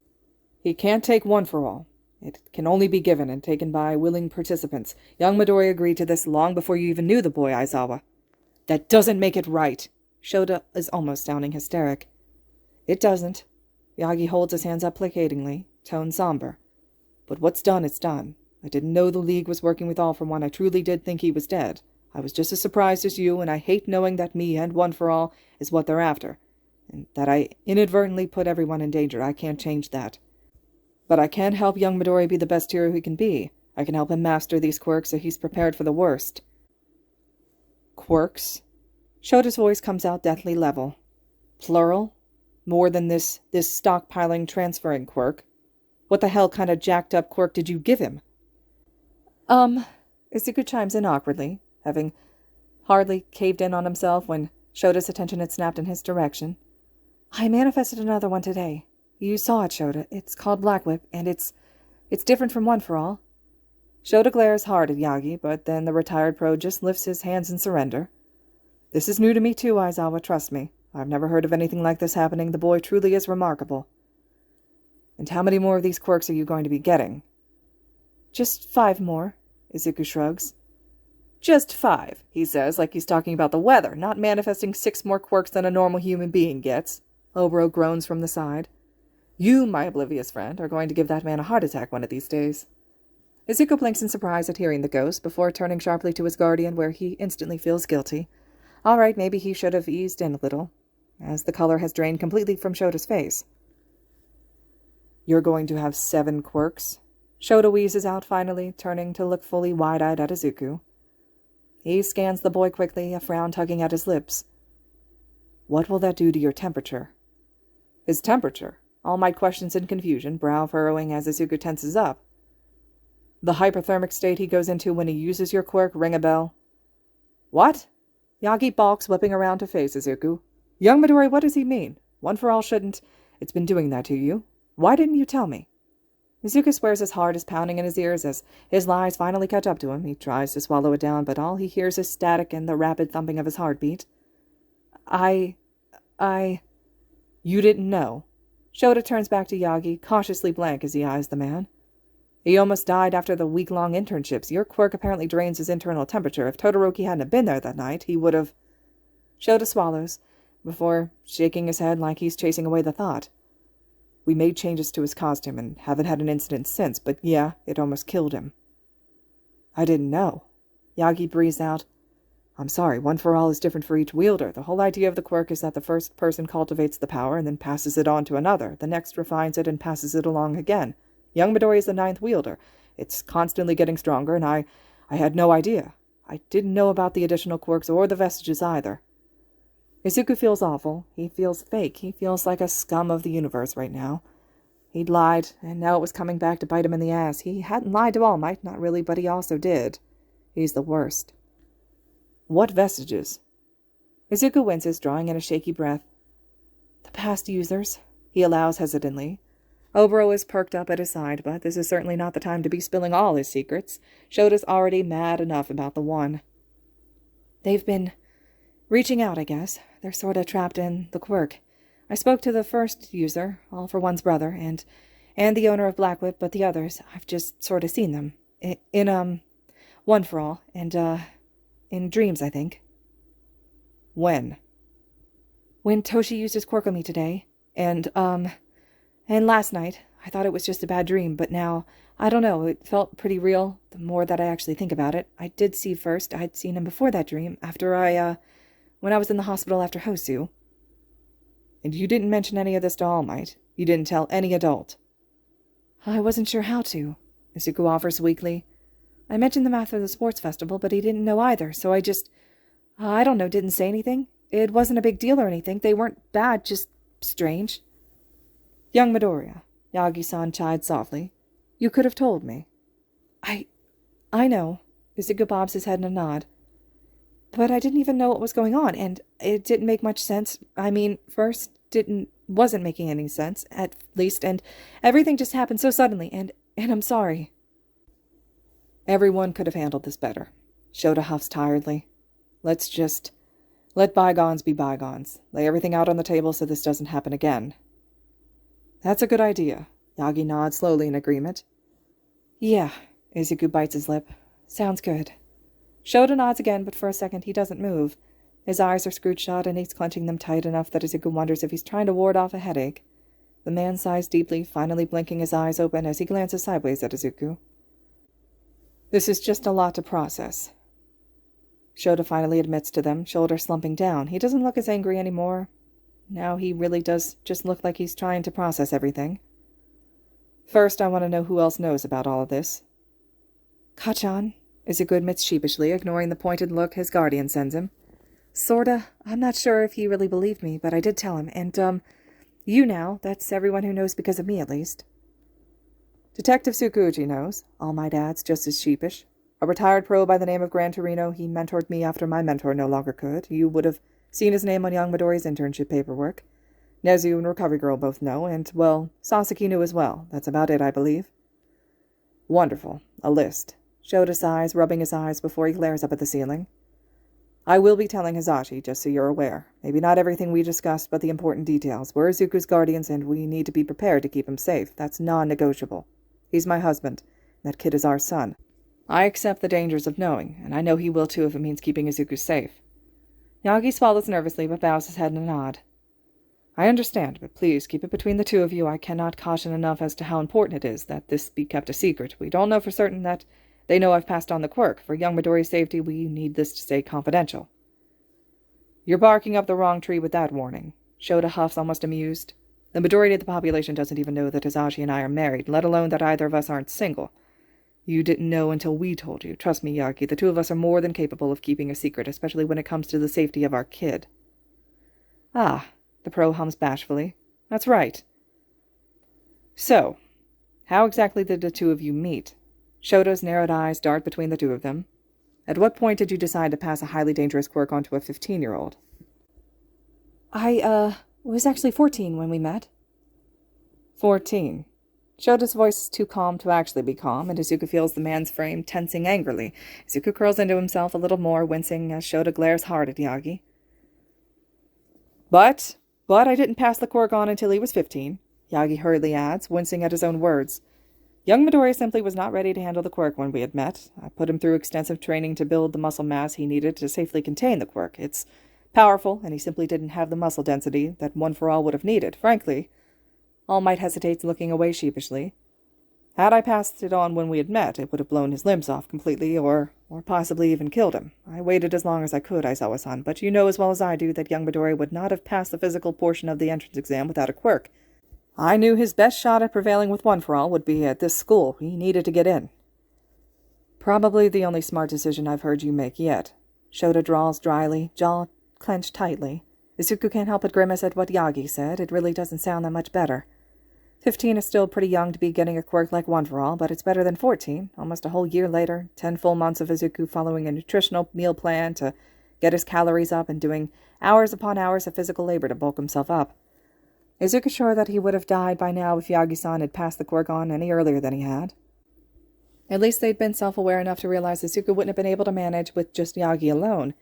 He can't take one for all. It can only be given and taken by willing participants. Young Midori agreed to this long before you even knew the boy, Aizawa. That doesn't make it right. Shota is almost sounding hysteric. It doesn't. Yagi holds his hands up placatingly, tone somber. But what's done is done. I didn't know the League was working with All for One. I truly did think he was dead. I was just as surprised as you, and I hate knowing that me and One for All is what they're after, and that I inadvertently put everyone in danger. I can't change that. But I can help young Midori be the best hero he can be. I can help him master these quirks so he's prepared for the worst. Quirks? Shota's voice comes out deathly level. Plural? More than this stockpiling, transferring quirk? What the hell kind of jacked-up quirk did you give him? Izuku chimes in awkwardly, having hardly caved in on himself when Shota's attention had snapped in his direction. I manifested another one today. You saw it, Shota. It's called blackwhip, and it's different from One for All. Shota glares hard at Yagi, but then the retired pro just lifts his hands in surrender. This is new to me too, Aizawa, trust me. I've never heard of anything like this happening. The boy truly is remarkable. And how many more of these quirks are you going to be getting? Just 5 more, Izuku shrugs. Just 5, he says, like he's talking about the weather, not manifesting 6 more quirks than a normal human being gets. Obro groans from the side. You, my oblivious friend, are going to give that man a heart attack one of these days. Izuku blinks in surprise at hearing the ghost, before turning sharply to his guardian, where he instantly feels guilty. All right, maybe he should have eased in a little, as the color has drained completely from Shota's face. You're going to have 7 quirks? Shota wheezes out finally, turning to look fully wide-eyed at Izuku. He scans the boy quickly, a frown tugging at his lips. What will that do to your temperature? His temperature? All Might questions in confusion, brow furrowing as Izuku tenses up. The hyperthermic state he goes into when he uses your quirk, ring a bell. What? Yagi balks, whipping around to face Izuku. Young Midori, what does he mean? One for All shouldn't... It's been doing that to you. Why didn't you tell me? Izuku swears his heart is pounding in his ears as his lies finally catch up to him. He tries to swallow it down, but all he hears is static and the rapid thumping of his heartbeat. You didn't know. Shota turns back to Yagi, cautiously blank as he eyes the man. He almost died after the week-long internships. Your quirk apparently drains his internal temperature. If Todoroki hadn't been there that night, he would have... Shota swallows, before shaking his head like he's chasing away the thought. We made changes to his costume and haven't had an incident since, but yeah, it almost killed him. I didn't know. Yagi breathes out. I'm sorry, One for All is different for each wielder. The whole idea of the quirk is that the first person cultivates the power and then passes it on to another. The next refines it and passes it along again. Young Midori is the 9th wielder. It's constantly getting stronger, and I had no idea. I didn't know about the additional quirks or the vestiges either. Izuku feels awful. He feels fake. He feels like a scum of the universe right now. He'd lied, and now it was coming back to bite him in the ass. He hadn't lied to All Might, not really, but he also did. He's the worst. What vestiges? Izuku winces, drawing in a shaky breath. The past users, he allows hesitantly. Obro is perked up at his side, but this is certainly not the time to be spilling all his secrets. Shota's already mad enough about the one. They've been reaching out, I guess. They're sort of trapped in the quirk. I spoke to the first user, All for One's brother, and the owner of Blackwhip, but the others, I've just sort of seen them. In One for All, and, in dreams, I think. When? When Toshi used his quirk on me today, and last night. I thought it was just a bad dream, but now, I don't know, it felt pretty real, the more that I actually think about it. I did see first, I'd seen him before that dream, when I was in the hospital after Hosu. And you didn't mention any of this to All Might? You didn't tell any adult? I wasn't sure how to, Izuku offers weakly. I mentioned them after the sports festival, but he didn't know either, so I just... I don't know, didn't say anything. It wasn't a big deal or anything. They weren't bad, just strange. Young Midoriya, Yagi-san chide softly. You could have told me. I know. Izuku bobs his head in a nod. But I didn't even know what was going on, and it didn't make much sense. I mean, first, wasn't making any sense, at least, and everything just happened so suddenly, and I'm sorry. Everyone could have handled this better. Shota huffs tiredly. Let's just let bygones be bygones. Lay everything out on the table so this doesn't happen again. That's a good idea. Yagi nods slowly in agreement. Yeah, Izuku bites his lip. Sounds good. Shota nods again, but for a second he doesn't move. His eyes are screwed shut, and he's clenching them tight enough that Izuku wonders if he's trying to ward off a headache. The man sighs deeply, finally blinking his eyes open as he glances sideways at Izuku. This is just a lot to process. Shota finally admits to them, shoulders slumping down. He doesn't look as angry anymore. Now he really does just look like he's trying to process everything. First, I want to know who else knows about all of this. Kachan, Izuku admits sheepishly, ignoring the pointed look his guardian sends him. Sorta. I'm not sure if he really believed me, but I did tell him. And, you now. That's everyone who knows because of me, at least. Detective Tsukuji knows. All Might adds, just as sheepish. A retired pro by the name of Gran Torino. He mentored me after my mentor no longer could. You would have seen his name on young Midori's internship paperwork. Nezu and Recovery Girl both know, and, well, Sasaki knew as well. That's about it, I believe. Wonderful. A list. Shota sighs, rubbing his eyes before he glares up at the ceiling. I will be telling Hizashi, just so you're aware. Maybe not everything we discussed, but the important details. We're Izuku's guardians, and we need to be prepared to keep him safe. That's non-negotiable. He's my husband. That kid is our son. I accept the dangers of knowing, and I know he will too if it means keeping Izuku safe. Yagi swallows nervously, but bows his head in a nod. I understand, but please keep it between the two of you. I cannot caution enough as to how important it is that this be kept a secret. We don't know for certain that they know I've passed on the quirk. For young Midori's safety, we need this to stay confidential. You're barking up the wrong tree with that warning. Shota huffs, almost amused. The majority of the population doesn't even know that Hizashi and I are married, let alone that either of us aren't single. You didn't know until we told you. Trust me, Yagi, the two of us are more than capable of keeping a secret, especially when it comes to the safety of our kid. Ah, the pro hums bashfully. That's right. So, how exactly did the two of you meet? Shota's narrowed eyes dart between the two of them. At what point did you decide to pass a highly dangerous quirk onto a 15-year-old? I, was actually 14 when we met. 14. Shota's voice is too calm to actually be calm, and Izuku feels the man's frame tensing angrily. Izuku curls into himself a little more, wincing as Shota glares hard at Yagi. But I didn't pass the quirk on until he was 15, Yagi hurriedly adds, wincing at his own words. Young Midori simply was not ready to handle the quirk when we had met. I put him through extensive training to build the muscle mass he needed to safely contain the quirk. It's powerful, and he simply didn't have the muscle density that One for All would have needed, frankly. All Might hesitates, looking away sheepishly. Had I passed it on when we had met, it would have blown his limbs off completely, or possibly even killed him. I waited as long as I could, Aizawa-san, but you know as well as I do that young Midori would not have passed the physical portion of the entrance exam without a quirk. I knew his best shot at prevailing with One for All would be at this school. He needed to get in. Probably the only smart decision I've heard you make yet. Shota drawls dryly, jaw clenched tightly. Izuku can't help but grimace at what Yagi said. It really doesn't sound that much better. 15 is still pretty young to be getting a quirk like One for All, but it's better than 14. Almost a whole year later, 10 full months of Izuku following a nutritional meal plan to get his calories up and doing hours upon hours of physical labor to bulk himself up. Izuku sure that he would have died by now if Yagi-san had passed the quirk on any earlier than he had. At least they'd been self-aware enough to realize Izuku wouldn't have been able to manage with just Yagi alone.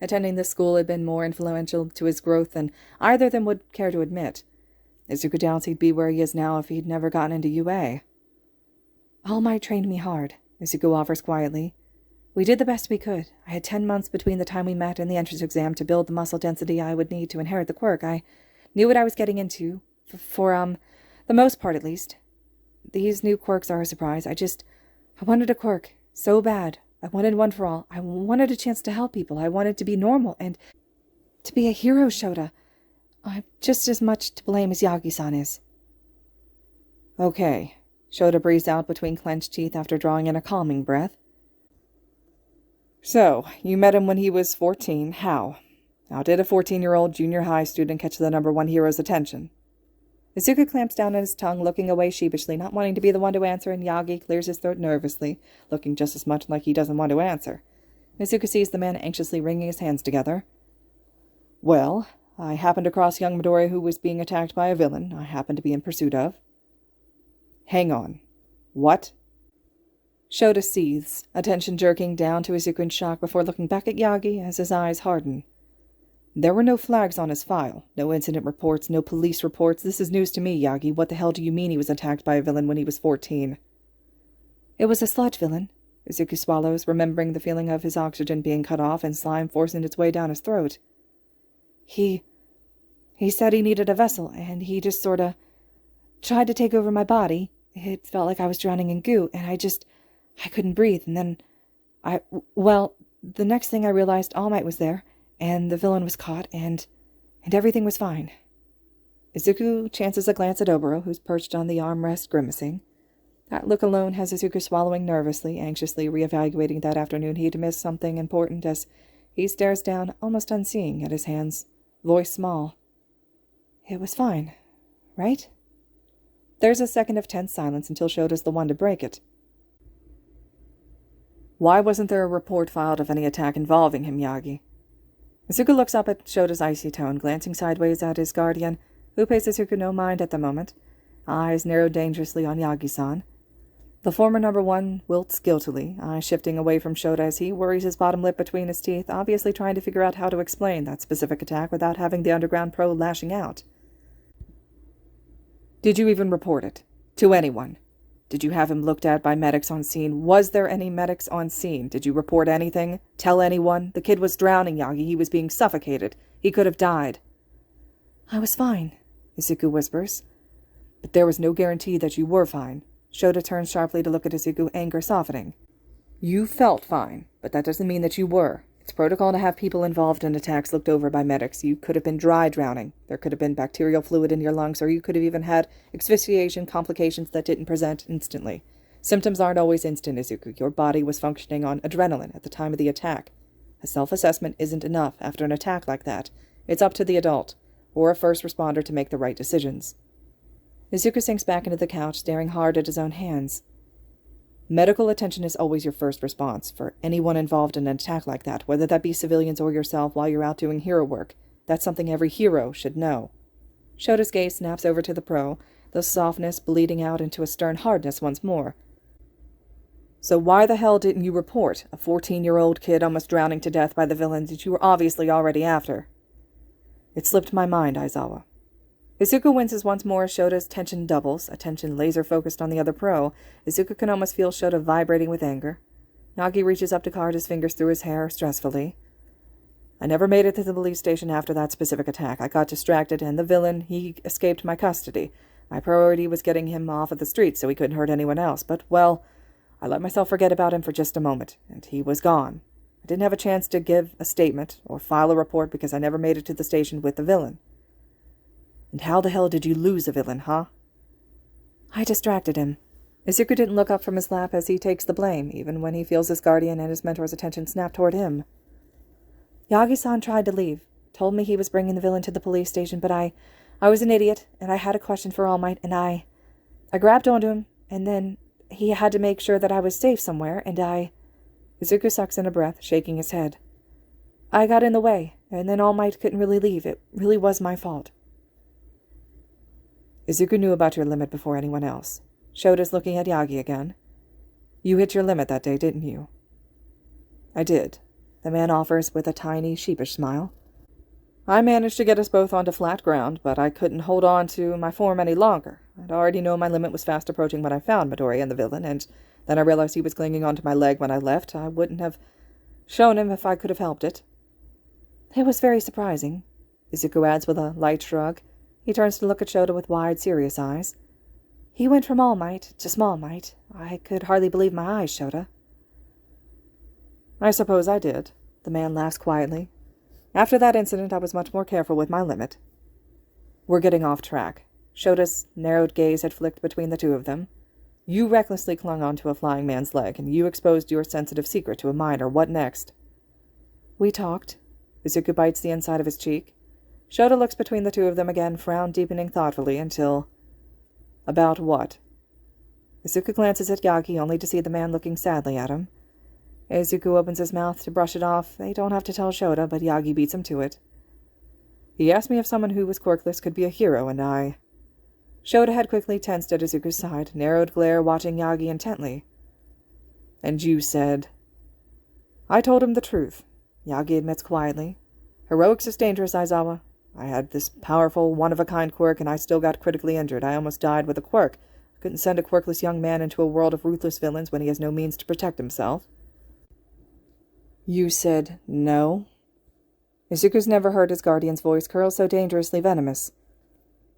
Attending this school had been more influential to his growth than either of them would care to admit. Izuku doubts he'd be where he is now if he'd never gotten into Yuuei. All Might trained me hard, Izuku offers quietly. We did the best we could. I had 10 months between the time we met and the entrance exam to build the muscle density I would need to inherit the quirk. I knew what I was getting into, for the most part at least. These new quirks are a surprise. I wanted a quirk, so bad. I wanted One for All. I wanted a chance to help people. I wanted to be normal and to be a hero, Shota. I'm just as much to blame as Yagi-san is. Okay, Shota breathes out between clenched teeth after drawing in a calming breath. So, you met him when he was 14. How? How did a 14-year-old junior high student catch the #1 hero's attention? Izuku clamps down on his tongue, looking away sheepishly, not wanting to be the one to answer, and Yagi clears his throat nervously, looking just as much like he doesn't want to answer. Izuku sees the man anxiously wringing his hands together. Well, I happened across young Midori who was being attacked by a villain I happened to be in pursuit of. Hang on. What? Shota seethes, attention jerking down to Izuku in shock before looking back at Yagi as his eyes harden. There were no flags on his file, no incident reports, no police reports. This is news to me, Yagi. What the hell do you mean he was attacked by a villain when he was 14? It was a sludge villain, Izuku swallows, remembering the feeling of his oxygen being cut off and slime forcing its way down his throat. He said he needed a vessel, and he just sorta tried to take over my body. It felt like I was drowning in goo, and I couldn't breathe, and then the next thing I realized, All Might was there, and the villain was caught, and everything was fine. Izuku chances a glance at Oboro, who's perched on the armrest grimacing. That look alone has Izuku swallowing nervously, anxiously reevaluating that afternoon he'd missed something important as he stares down, almost unseeing, at his hands, voice small. It was fine, right? There's a second of tense silence until Shota's the one to break it. Why wasn't there a report filed of any attack involving him, Yagi? Izuku looks up at Shota's icy tone, glancing sideways at his guardian, who pays Izuku no mind at the moment, eyes narrowed dangerously on Yagi-san. The former number one wilts guiltily, eyes shifting away from Shota as he worries his bottom lip between his teeth, obviously trying to figure out how to explain that specific attack without having the underground pro lashing out. Did you even report it? To anyone? Did you have him looked at by medics on scene? Was there any medics on scene? Did you report anything? Tell anyone? The kid was drowning, Yagi. He was being suffocated. He could have died. I was fine, Izuku whispers. But there was no guarantee that you were fine. Shota turns sharply to look at Izuku, anger softening. You felt fine, but that doesn't mean that you were. It's protocol to have people involved in attacks looked over by medics. You could have been dry drowning. There could have been bacterial fluid in your lungs, or you could have even had asphyxiation complications that didn't present instantly. Symptoms aren't always instant, Izuku. Your body was functioning on adrenaline at the time of the attack. A self-assessment isn't enough after an attack like that. It's up to the adult, or a first responder, to make the right decisions. Izuku sinks back into the couch, staring hard at his own hands. Medical attention is always your first response for anyone involved in an attack like that, whether that be civilians or yourself while you're out doing hero work. That's something every hero should know. Shota's gaze snaps over to the pro, the softness bleeding out into a stern hardness once more. So why the hell didn't you report a 14-year-old kid almost drowning to death by the villains that you were obviously already after? It slipped my mind, Aizawa. Izuku winces once more as Shota's tension doubles, attention laser-focused on the other pro. Izuku can almost feel Shota vibrating with anger. Nagi reaches up to card his fingers through his hair, stressfully. I never made it to the police station after that specific attack. I got distracted, and the villain, he escaped my custody. My priority was getting him off of the streets so he couldn't hurt anyone else, but, well, I let myself forget about him for just a moment, and he was gone. I didn't have a chance to give a statement or file a report because I never made it to the station with the villain. And how the hell did you lose a villain, huh? I distracted him. Izuku didn't look up from his lap as he takes the blame, even when he feels his guardian and his mentor's attention snap toward him. Yagi-san tried to leave, told me he was bringing the villain to the police station, but I was an idiot, and I had a question for All Might, and I grabbed onto him, and then he had to make sure that I was safe somewhere, and Izuku sucks in a breath, shaking his head. I got in the way, and then All Might couldn't really leave. It really was my fault. Izuku knew about your limit before anyone else. Shota's looking at Yagi again. You hit your limit that day, didn't you? I did, the man offers with a tiny, sheepish smile. I managed to get us both onto flat ground, but I couldn't hold on to my form any longer. I'd already known my limit was fast approaching when I found Midori and the villain, and then I realized he was clinging onto my leg when I left. I wouldn't have shown him if I could have helped it. It was very surprising, Izuku adds with a light shrug. He turns to look at Shota with wide, serious eyes. He went from All Might to Small Might. I could hardly believe my eyes, Shota. I suppose I did. The man laughs quietly. After that incident, I was much more careful with my limit. We're getting off track. Shota's narrowed gaze had flicked between the two of them. You recklessly clung onto a flying man's leg, and you exposed your sensitive secret to a minor. What next? We talked. Izuku bites the inside of his cheek. Shota looks between the two of them again, frown deepening thoughtfully until... About what? Izuku glances at Yagi, only to see the man looking sadly at him. Izuku opens his mouth to brush it off. They don't have to tell Shota, but Yagi beats him to it. He asked me if someone who was quirkless could be a hero, and I... Shota had quickly tensed at Izuku's side, narrowed glare watching Yagi intently. And you said... I told him the truth, Yagi admits quietly. Heroics is dangerous, Aizawa. I had this powerful, one-of-a-kind quirk, and I still got critically injured. I almost died with a quirk. I couldn't send a quirkless young man into a world of ruthless villains when he has no means to protect himself. You said no? Izuku's never heard his guardian's voice curl so dangerously venomous.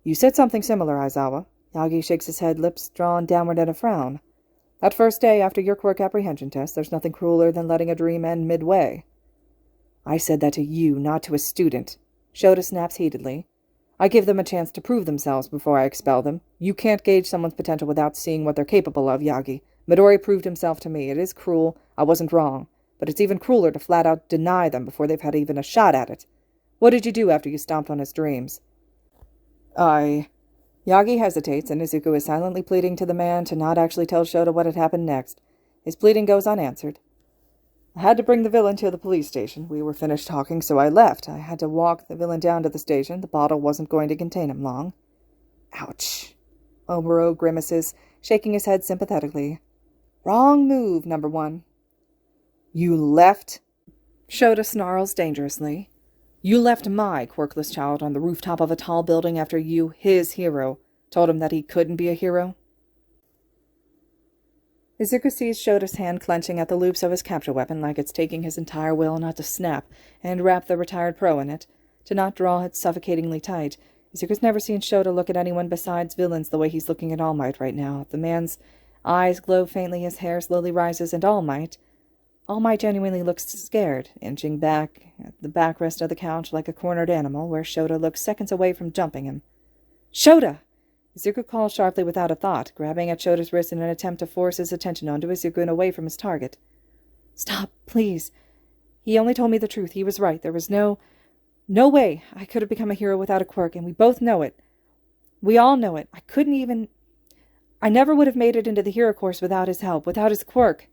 You said something similar, Aizawa. Yagi shakes his head, lips drawn downward in a frown. That first day after your quirk apprehension test, there's nothing crueler than letting a dream end midway. I said that to you, not to a student. Shota snaps heatedly. I give them a chance to prove themselves before I expel them. You can't gauge someone's potential without seeing what they're capable of, Yagi. Midori proved himself to me. It is cruel. I wasn't wrong. But it's even crueler to flat-out deny them before they've had even a shot at it. What did you do after you stomped on his dreams? Yagi hesitates, and Izuku is silently pleading to the man to not actually tell Shota what had happened next. His pleading goes unanswered. I had to bring the villain to the police station. We were finished talking, so I left. I had to walk the villain down to the station. The bottle wasn't going to contain him long. Ouch. Omuro grimaces, shaking his head sympathetically. Wrong move, number one. You left? Shota snarls dangerously. You left my quirkless child on the rooftop of a tall building after you, his hero, told him that he couldn't be a hero? Izuku sees Shota's hand clenching at the loops of his capture weapon like it's taking his entire will not to snap and wrap the retired pro in it, to not draw it suffocatingly tight. Izuku's never seen Shota look at anyone besides villains the way he's looking at All Might right now. The man's eyes glow faintly, his hair slowly rises, and All Might genuinely looks scared, inching back at the backrest of the couch like a cornered animal, where Shota looks seconds away from jumping him. Shota! Izuku calls sharply without a thought, grabbing at Shota's wrist in an attempt to force his attention onto Izuku and away from his target. Stop, please. He only told me the truth. He was right. There was no way I could have become a hero without a quirk, and we both know it. We all know it. I never would have made it into the hero course without his help, without his quirk.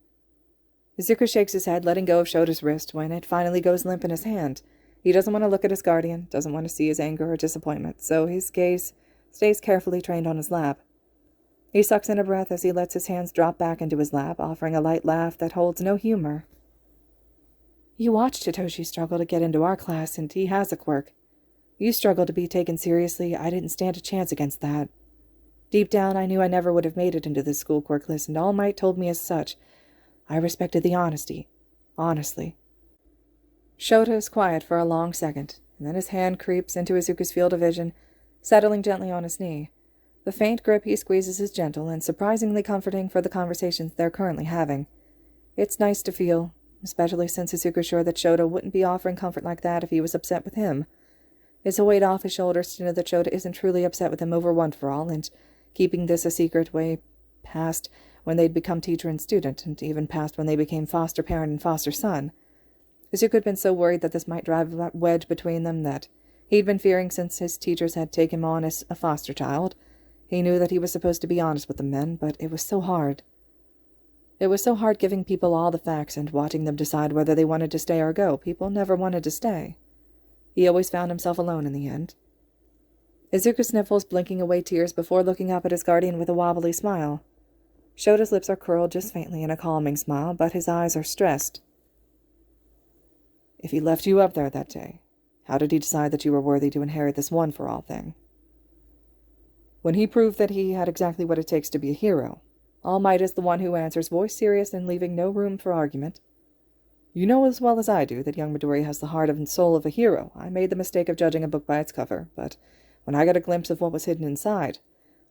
Izuku shakes his head, letting go of Shota's wrist when it finally goes limp in his hand. He doesn't want to look at his guardian, doesn't want to see his anger or disappointment, so his gaze stays carefully trained on his lap. He sucks in a breath as he lets his hands drop back into his lap, offering a light laugh that holds no humor. You watched Hitoshi struggle to get into our class, and he has a quirk. You struggled to be taken seriously. I didn't stand a chance against that. Deep down, I knew I never would have made it into this school quirkless, and All Might told me as such. I respected the honesty. Honestly. Shota is quiet for a long second, and then his hand creeps into Izuku's field of vision, settling gently on his knee. The faint grip he squeezes is gentle and surprisingly comforting for the conversations they're currently having. It's nice to feel, especially since Izuku's sure that Shota wouldn't be offering comfort like that if he was upset with him. It's a weight off his shoulders to know that Shota isn't truly upset with him over one for all, and keeping this a secret way past when they'd become teacher and student, and even past when they became foster parent and foster son. Izuku had been so worried that this might drive a wedge between them that he'd been fearing since his teachers had taken him on as a foster child. He knew that he was supposed to be honest with the men, but it was so hard. It was so hard giving people all the facts and watching them decide whether they wanted to stay or go. People never wanted to stay. He always found himself alone in the end. Izuku sniffles, blinking away tears before looking up at his guardian with a wobbly smile. Shota's lips are curled just faintly in a calming smile, but his eyes are stressed. If he left you up there that day, how did he decide that you were worthy to inherit this one-for-all thing? When he proved that he had exactly what it takes to be a hero, All Might is the one who answers, voice serious and leaving no room for argument. You know as well as I do that young Midori has the heart and soul of a hero. I made the mistake of judging a book by its cover, but when I got a glimpse of what was hidden inside,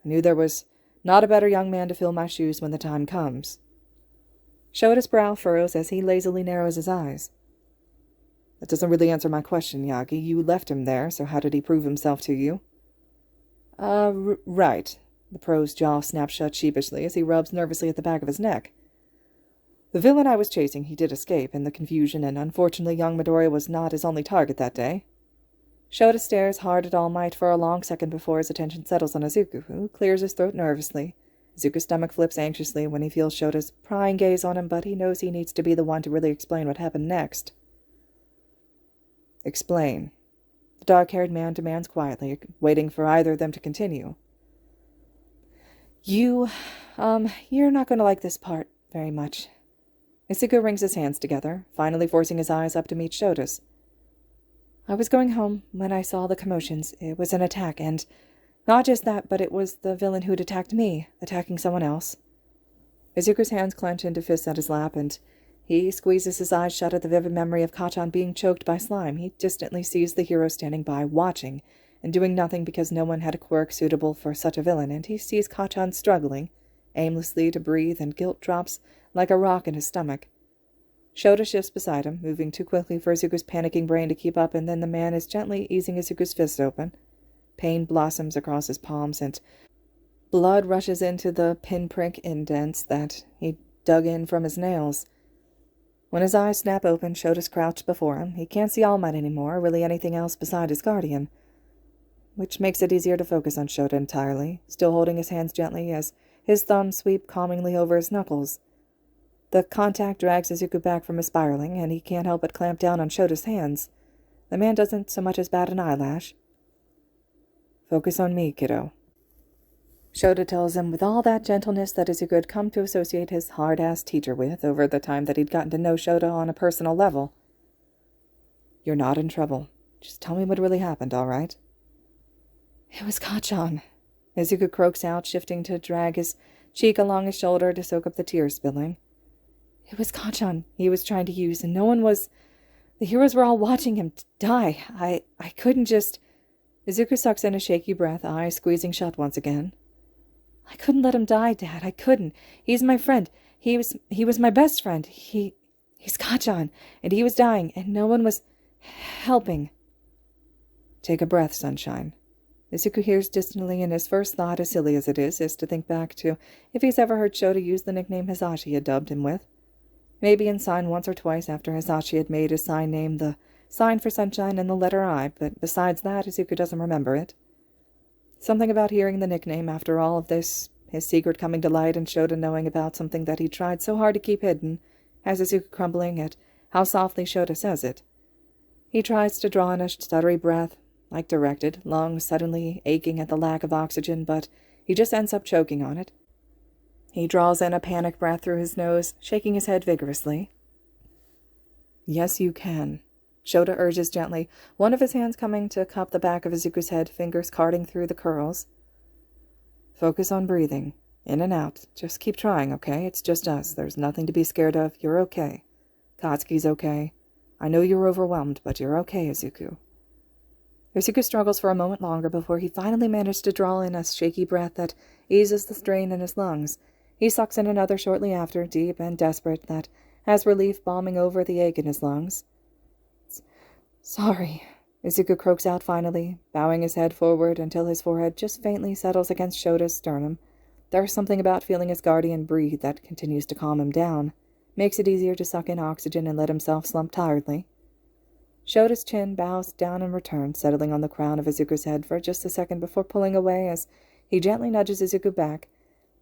I knew there was not a better young man to fill my shoes when the time comes. Shota's brow furrows as he lazily narrows his eyes. That doesn't really answer my question, Yagi. You left him there, so how did he prove himself to you? Right. The pro's jaw snaps shut sheepishly as he rubs nervously at the back of his neck. The villain I was chasing, he did escape in the confusion, and unfortunately young Midori was not his only target that day. Shota stares hard at All Might for a long second before his attention settles on Izuku, who clears his throat nervously. Izuku's stomach flips anxiously when he feels Shota's prying gaze on him, but he knows he needs to be the one to really explain what happened next. Explain. The dark-haired man demands quietly, waiting for either of them to continue. You're not going to like this part very much. Izuku wrings his hands together, finally forcing his eyes up to meet Shota's. I was going home when I saw the commotions. It was an attack, and not just that, but it was the villain who'd attacked me, attacking someone else. Izuku's hands clench into fists at his lap, and he squeezes his eyes shut at the vivid memory of Kacchan being choked by slime. He distantly sees the hero standing by, watching, and doing nothing because no one had a quirk suitable for such a villain, and he sees Kacchan struggling, aimlessly to breathe, and guilt drops like a rock in his stomach. Shota shifts beside him, moving too quickly for Izuku's panicking brain to keep up, and then the man is gently easing Izuku's fist open. Pain blossoms across his palms, and blood rushes into the pinprick indents that he dug in from his nails. When his eyes snap open, Shota's crouched before him. He can't see All Might anymore, or really anything else beside his guardian, which makes it easier to focus on Shota entirely, still holding his hands gently as his thumbs sweep calmingly over his knuckles. The contact drags Izuku back from his spiraling, and he can't help but clamp down on Shota's hands. The man doesn't so much as bat an eyelash. Focus on me, kiddo. Shota tells him with all that gentleness that Izuku had come to associate his hard-ass teacher with over the time that he'd gotten to know Shota on a personal level. You're not in trouble. Just tell me what really happened, all right? It was Kacchan. Izuku croaks out, shifting to drag his cheek along his shoulder to soak up the tears spilling. It was Kacchan he was trying to use, and no one was... The heroes were all watching him die. I couldn't just... Izuku sucks in a shaky breath, eyes squeezing shut once again. I couldn't let him die, Dad. I couldn't. He's my friend. He was my best friend. He's Kacchan, and he was dying, and no one was helping. Take a breath, sunshine. Izuku hears distantly, and his first thought, as silly as it is to think back to if he's ever heard Shota use the nickname Hisashi had dubbed him with. Maybe in sign once or twice after Hisashi had made his sign name the sign for sunshine and the letter I, but besides that, Izuku doesn't remember it. Something about hearing the nickname after all of this, his secret coming to light, and Shota knowing about something that he tried so hard to keep hidden, has Izuku crumbling at how softly Shota says it. He tries to draw in a stuttery breath, like directed, lungs suddenly aching at the lack of oxygen, but he just ends up choking on it. He draws in a panic breath through his nose, shaking his head vigorously. Yes, you can. Shota urges gently, one of his hands coming to cup the back of Izuku's head, fingers carting through the curls. Focus on breathing. In and out. Just keep trying, okay? It's just us. There's nothing to be scared of. You're okay. Katsuki's okay. I know you're overwhelmed, but you're okay, Izuku. Izuku struggles for a moment longer before he finally managed to draw in a shaky breath that eases the strain in his lungs. He sucks in another shortly after, deep and desperate, that has relief balming over the ache in his lungs. Sorry, Izuku croaks out finally, bowing his head forward until his forehead just faintly settles against Shota's sternum. There's something about feeling his guardian breathe that continues to calm him down, makes it easier to suck in oxygen and let himself slump tiredly. Shota's chin bows down in return, settling on the crown of Izuku's head for just a second before pulling away as he gently nudges Izuku back.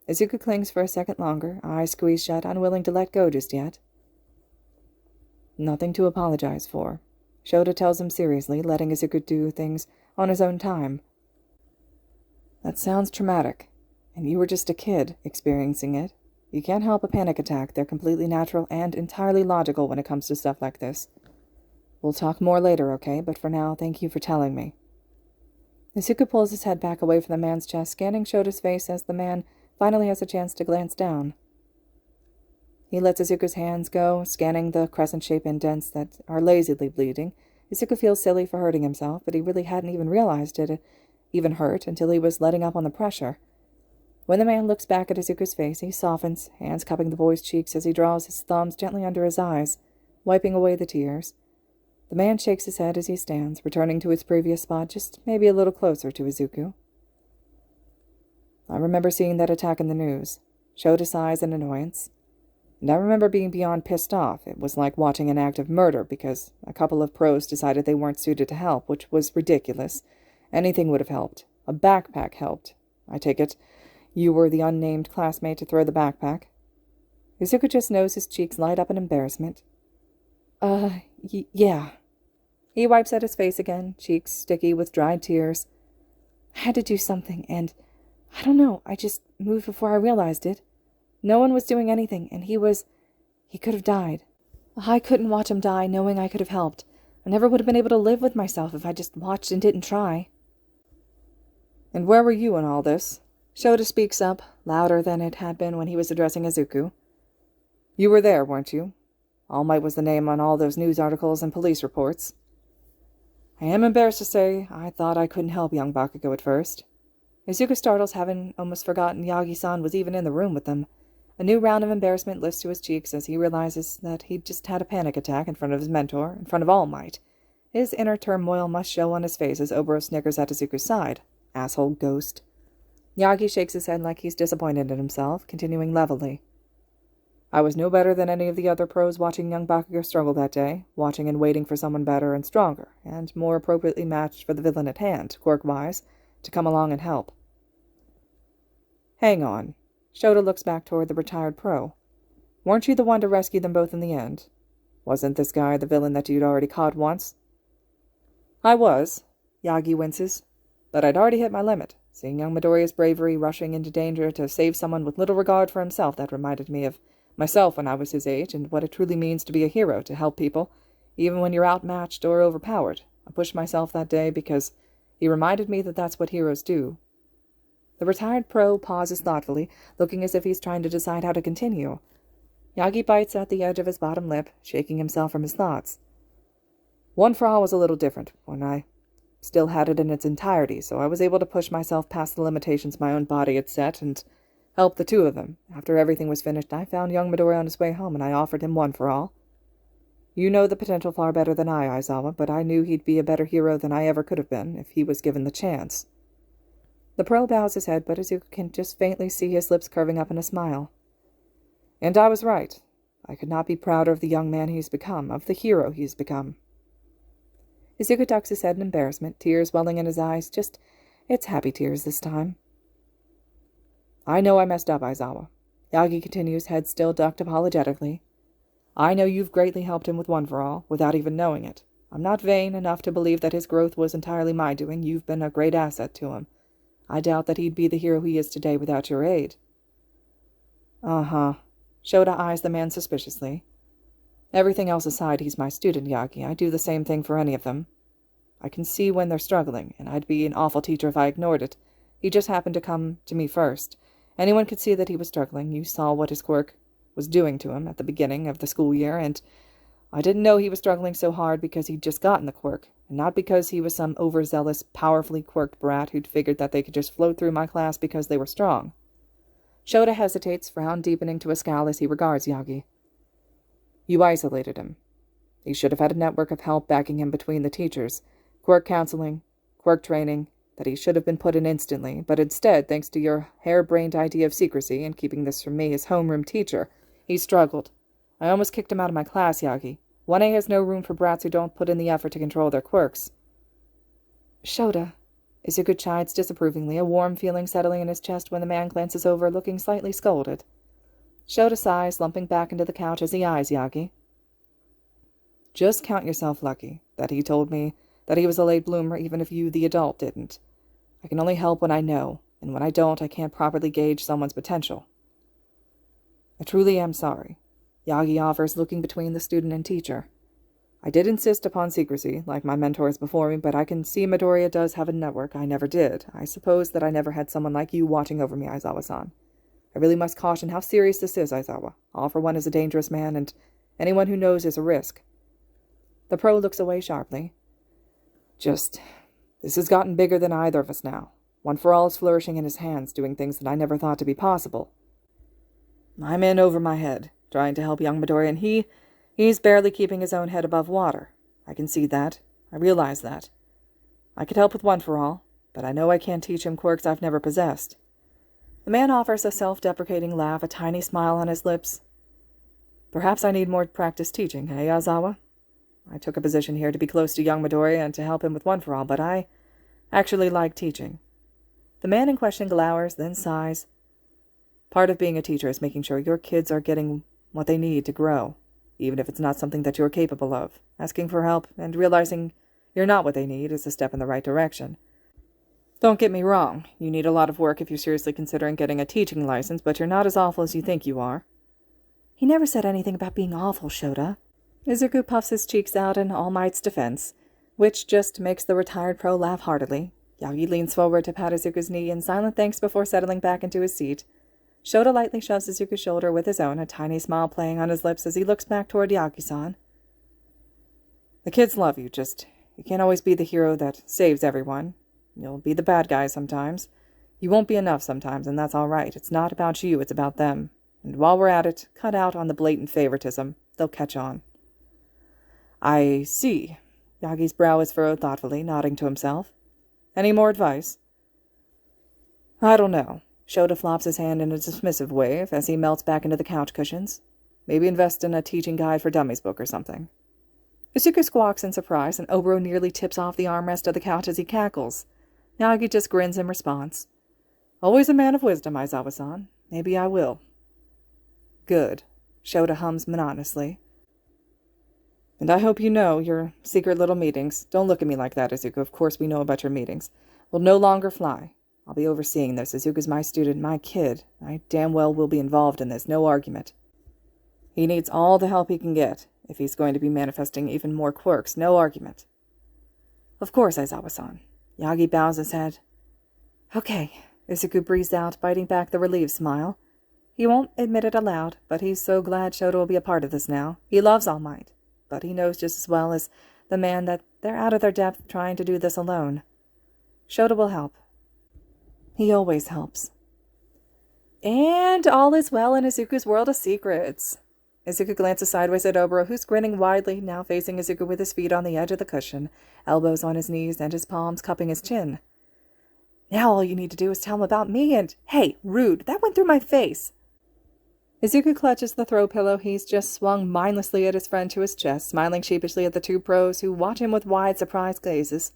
Izuku clings for a second longer, eyes squeezed shut, unwilling to let go just yet. Nothing to apologize for, Shota tells him seriously, letting Izuku do things on his own time. That sounds traumatic, and you were just a kid experiencing it. You can't help a panic attack. They're completely natural and entirely logical when it comes to stuff like this. We'll talk more later, okay? But for now, thank you for telling me. Izuku pulls his head back away from the man's chest, scanning Shota's face as the man finally has a chance to glance down. He lets Izuku's hands go, scanning the crescent-shaped indents that are lazily bleeding. Izuku feels silly for hurting himself, but he really hadn't even realized it even hurt until he was letting up on the pressure. When the man looks back at Izuku's face, he softens, hands cupping the boy's cheeks as he draws his thumbs gently under his eyes, wiping away the tears. The man shakes his head as he stands, returning to his previous spot, just maybe a little closer to Izuku. I remember seeing that attack in the news. Shota sighs in annoyance. And I remember being beyond pissed off. It was like watching an act of murder because a couple of pros decided they weren't suited to help, which was ridiculous. Anything would have helped. A backpack helped. I take it you were the unnamed classmate to throw the backpack. Izuku just knows his cheeks light up in embarrassment. Yeah. He wipes at his face again, cheeks sticky with dried tears. I had to do something, and I don't know, I just moved before I realized it. No one was doing anything, and he could have died. I couldn't watch him die knowing I could have helped. I never would have been able to live with myself if I just watched and didn't try. And where were you in all this? Shota speaks up, louder than it had been when he was addressing Izuku. You were there, weren't you? All Might was the name on all those news articles and police reports. I am embarrassed to say I thought I couldn't help young Bakugo at first. Izuku startles, having almost forgotten Yagi-san was even in the room with them. A new round of embarrassment lifts to his cheeks as he realizes that he'd just had a panic attack in front of his mentor, in front of All Might. His inner turmoil must show on his face as Oboro snickers at Izuku's side. Asshole ghost. Yagi shakes his head like he's disappointed in himself, continuing levelly. I was no better than any of the other pros watching young Bakugo struggle that day, watching and waiting for someone better and stronger, and more appropriately matched for the villain at hand, quirk-wise, to come along and help. Hang on. Shota looks back toward the retired pro. Weren't you the one to rescue them both in the end? Wasn't this guy the villain that you'd already caught once? I was, Yagi winces, but I'd already hit my limit. Seeing young Midoriya's bravery rushing into danger to save someone with little regard for himself, that reminded me of myself when I was his age, and what it truly means to be a hero, to help people, even when you're outmatched or overpowered. I pushed myself that day because he reminded me that that's what heroes do. The retired pro pauses thoughtfully, looking as if he's trying to decide how to continue. Yagi bites at the edge of his bottom lip, shaking himself from his thoughts. One for All was a little different when I still had it in its entirety, so I was able to push myself past the limitations my own body had set and help the two of them. After everything was finished, I found young Midoriya on his way home, and I offered him One for All. You know the potential far better than I, Aizawa, but I knew he'd be a better hero than I ever could have been if he was given the chance. The pro bows his head, but Izuku can just faintly see his lips curving up in a smile. And I was right. I could not be prouder of the young man he's become, of the hero he's become. Izuku ducks his head in embarrassment, tears welling in his eyes. It's happy tears this time. I know I messed up, Aizawa. Yagi continues, head still ducked apologetically. I know you've greatly helped him with One for All, without even knowing it. I'm not vain enough to believe that his growth was entirely my doing. You've been a great asset to him. I doubt that he'd be the hero he is today without your aid. Uh-huh. Shota eyes the man suspiciously. Everything else aside, he's my student, Yagi. I'd do the same thing for any of them. I can see when they're struggling, and I'd be an awful teacher if I ignored it. He just happened to come to me first. Anyone could see that he was struggling. You saw what his quirk was doing to him at the beginning of the school year, and I didn't know he was struggling so hard because he'd just gotten the quirk, and not because he was some overzealous, powerfully quirked brat who'd figured that they could just float through my class because they were strong. Shota hesitates, frown deepening to a scowl as he regards Yagi. You isolated him. He should have had a network of help backing him between the teachers, quirk counseling, quirk training, that he should have been put in instantly, but instead, thanks to your harebrained idea of secrecy and keeping this from me as homeroom teacher, he struggled. I almost kicked him out of my class, Yagi. 1A has no room for brats who don't put in the effort to control their quirks. Shota. Izuku chides disapprovingly, a warm feeling settling in his chest when the man glances over, looking slightly scolded. Shota sighs, slumping back into the couch as he eyes Yagi. Just count yourself lucky that he told me that he was a late bloomer even if you, the adult, didn't. I can only help when I know, and when I don't, I can't properly gauge someone's potential. I truly am sorry, Yagi offers, looking between the student and teacher. I did insist upon secrecy, like my mentors before me, but I can see Midoriya does have a network. I never did. I suppose that I never had someone like you watching over me, Aizawa-san. I really must caution how serious this is, Aizawa. All for One is a dangerous man, and anyone who knows is a risk. The pro looks away sharply. This has gotten bigger than either of us now. One for All is flourishing in his hands, doing things that I never thought to be possible. I'm in over my head, trying to help young Midoriya, and he's barely keeping his own head above water. I can see that. I realize that. I could help with One for All, but I know I can't teach him quirks I've never possessed. The man offers a self-deprecating laugh, a tiny smile on his lips. Perhaps I need more practice teaching, eh, Aizawa? I took a position here to be close to young Midoriya and to help him with One for All, but I actually like teaching. The man in question glowers, then sighs. Part of being a teacher is making sure your kids are getting what they need to grow, even if it's not something that you're capable of. Asking for help and realizing you're not what they need is a step in the right direction. Don't get me wrong, you need a lot of work if you're seriously considering getting a teaching license, but you're not as awful as you think you are. He never said anything about being awful, Shota. Izuku puffs his cheeks out in All Might's defense, which just makes the retired pro laugh heartily. Yagi leans forward to pat Izuku's knee in silent thanks before settling back into his seat. Shota lightly shoves Izuku's shoulder with his own, a tiny smile playing on his lips as he looks back toward Yagi-san. The kids love you, just you can't always be the hero that saves everyone. You'll be the bad guy sometimes. You won't be enough sometimes, and that's all right. It's not about you, it's about them. And while we're at it, cut out on the blatant favoritism. They'll catch on. I see. Yagi's brow is furrowed thoughtfully, nodding to himself. Any more advice? I don't know. Shota flops his hand in a dismissive wave as he melts back into the couch cushions. Maybe invest in a teaching guide for dummies book or something. Izuku squawks in surprise, and Oboro nearly tips off the armrest of the couch as he cackles. Yagi just grins in response. Always a man of wisdom, Aizawa-san. Maybe I will. Good, Shota hums monotonously. And I hope you know your secret little meetings. Don't look at me like that, Izuku. Of course we know about your meetings. Will no longer fly. I'll be overseeing this. Izuku's my student, my kid. I damn well will be involved in this. No argument. He needs all the help he can get if he's going to be manifesting even more quirks. No argument. Of course, Aizawa-san. Yagi bows his head. Okay, Izuku breathes out, biting back the relieved smile. He won't admit it aloud, but he's so glad Shota will be a part of this now. He loves All Might, but he knows just as well as the man that they're out of their depth trying to do this alone. Shota will help. He always helps. And all is well in Izuku's world of secrets. Izuku glances sideways at Oboro, who's grinning widely, now facing Izuku with his feet on the edge of the cushion, elbows on his knees and his palms cupping his chin. Now all you need to do is tell him about me and... Hey, rude, that went through my face. Izuku clutches the throw pillow he's just swung mindlessly at his friend to his chest, smiling sheepishly at the two pros who watch him with wide, surprised gazes.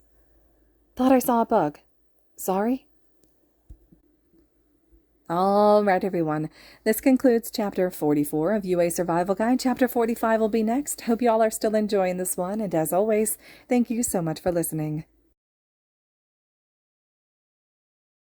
Thought I saw a bug. Sorry? All right, everyone. This concludes Chapter 44 of Yuuei Survival Guide. Chapter 45 will be next. Hope you all are still enjoying this one, and as always, thank you so much for listening.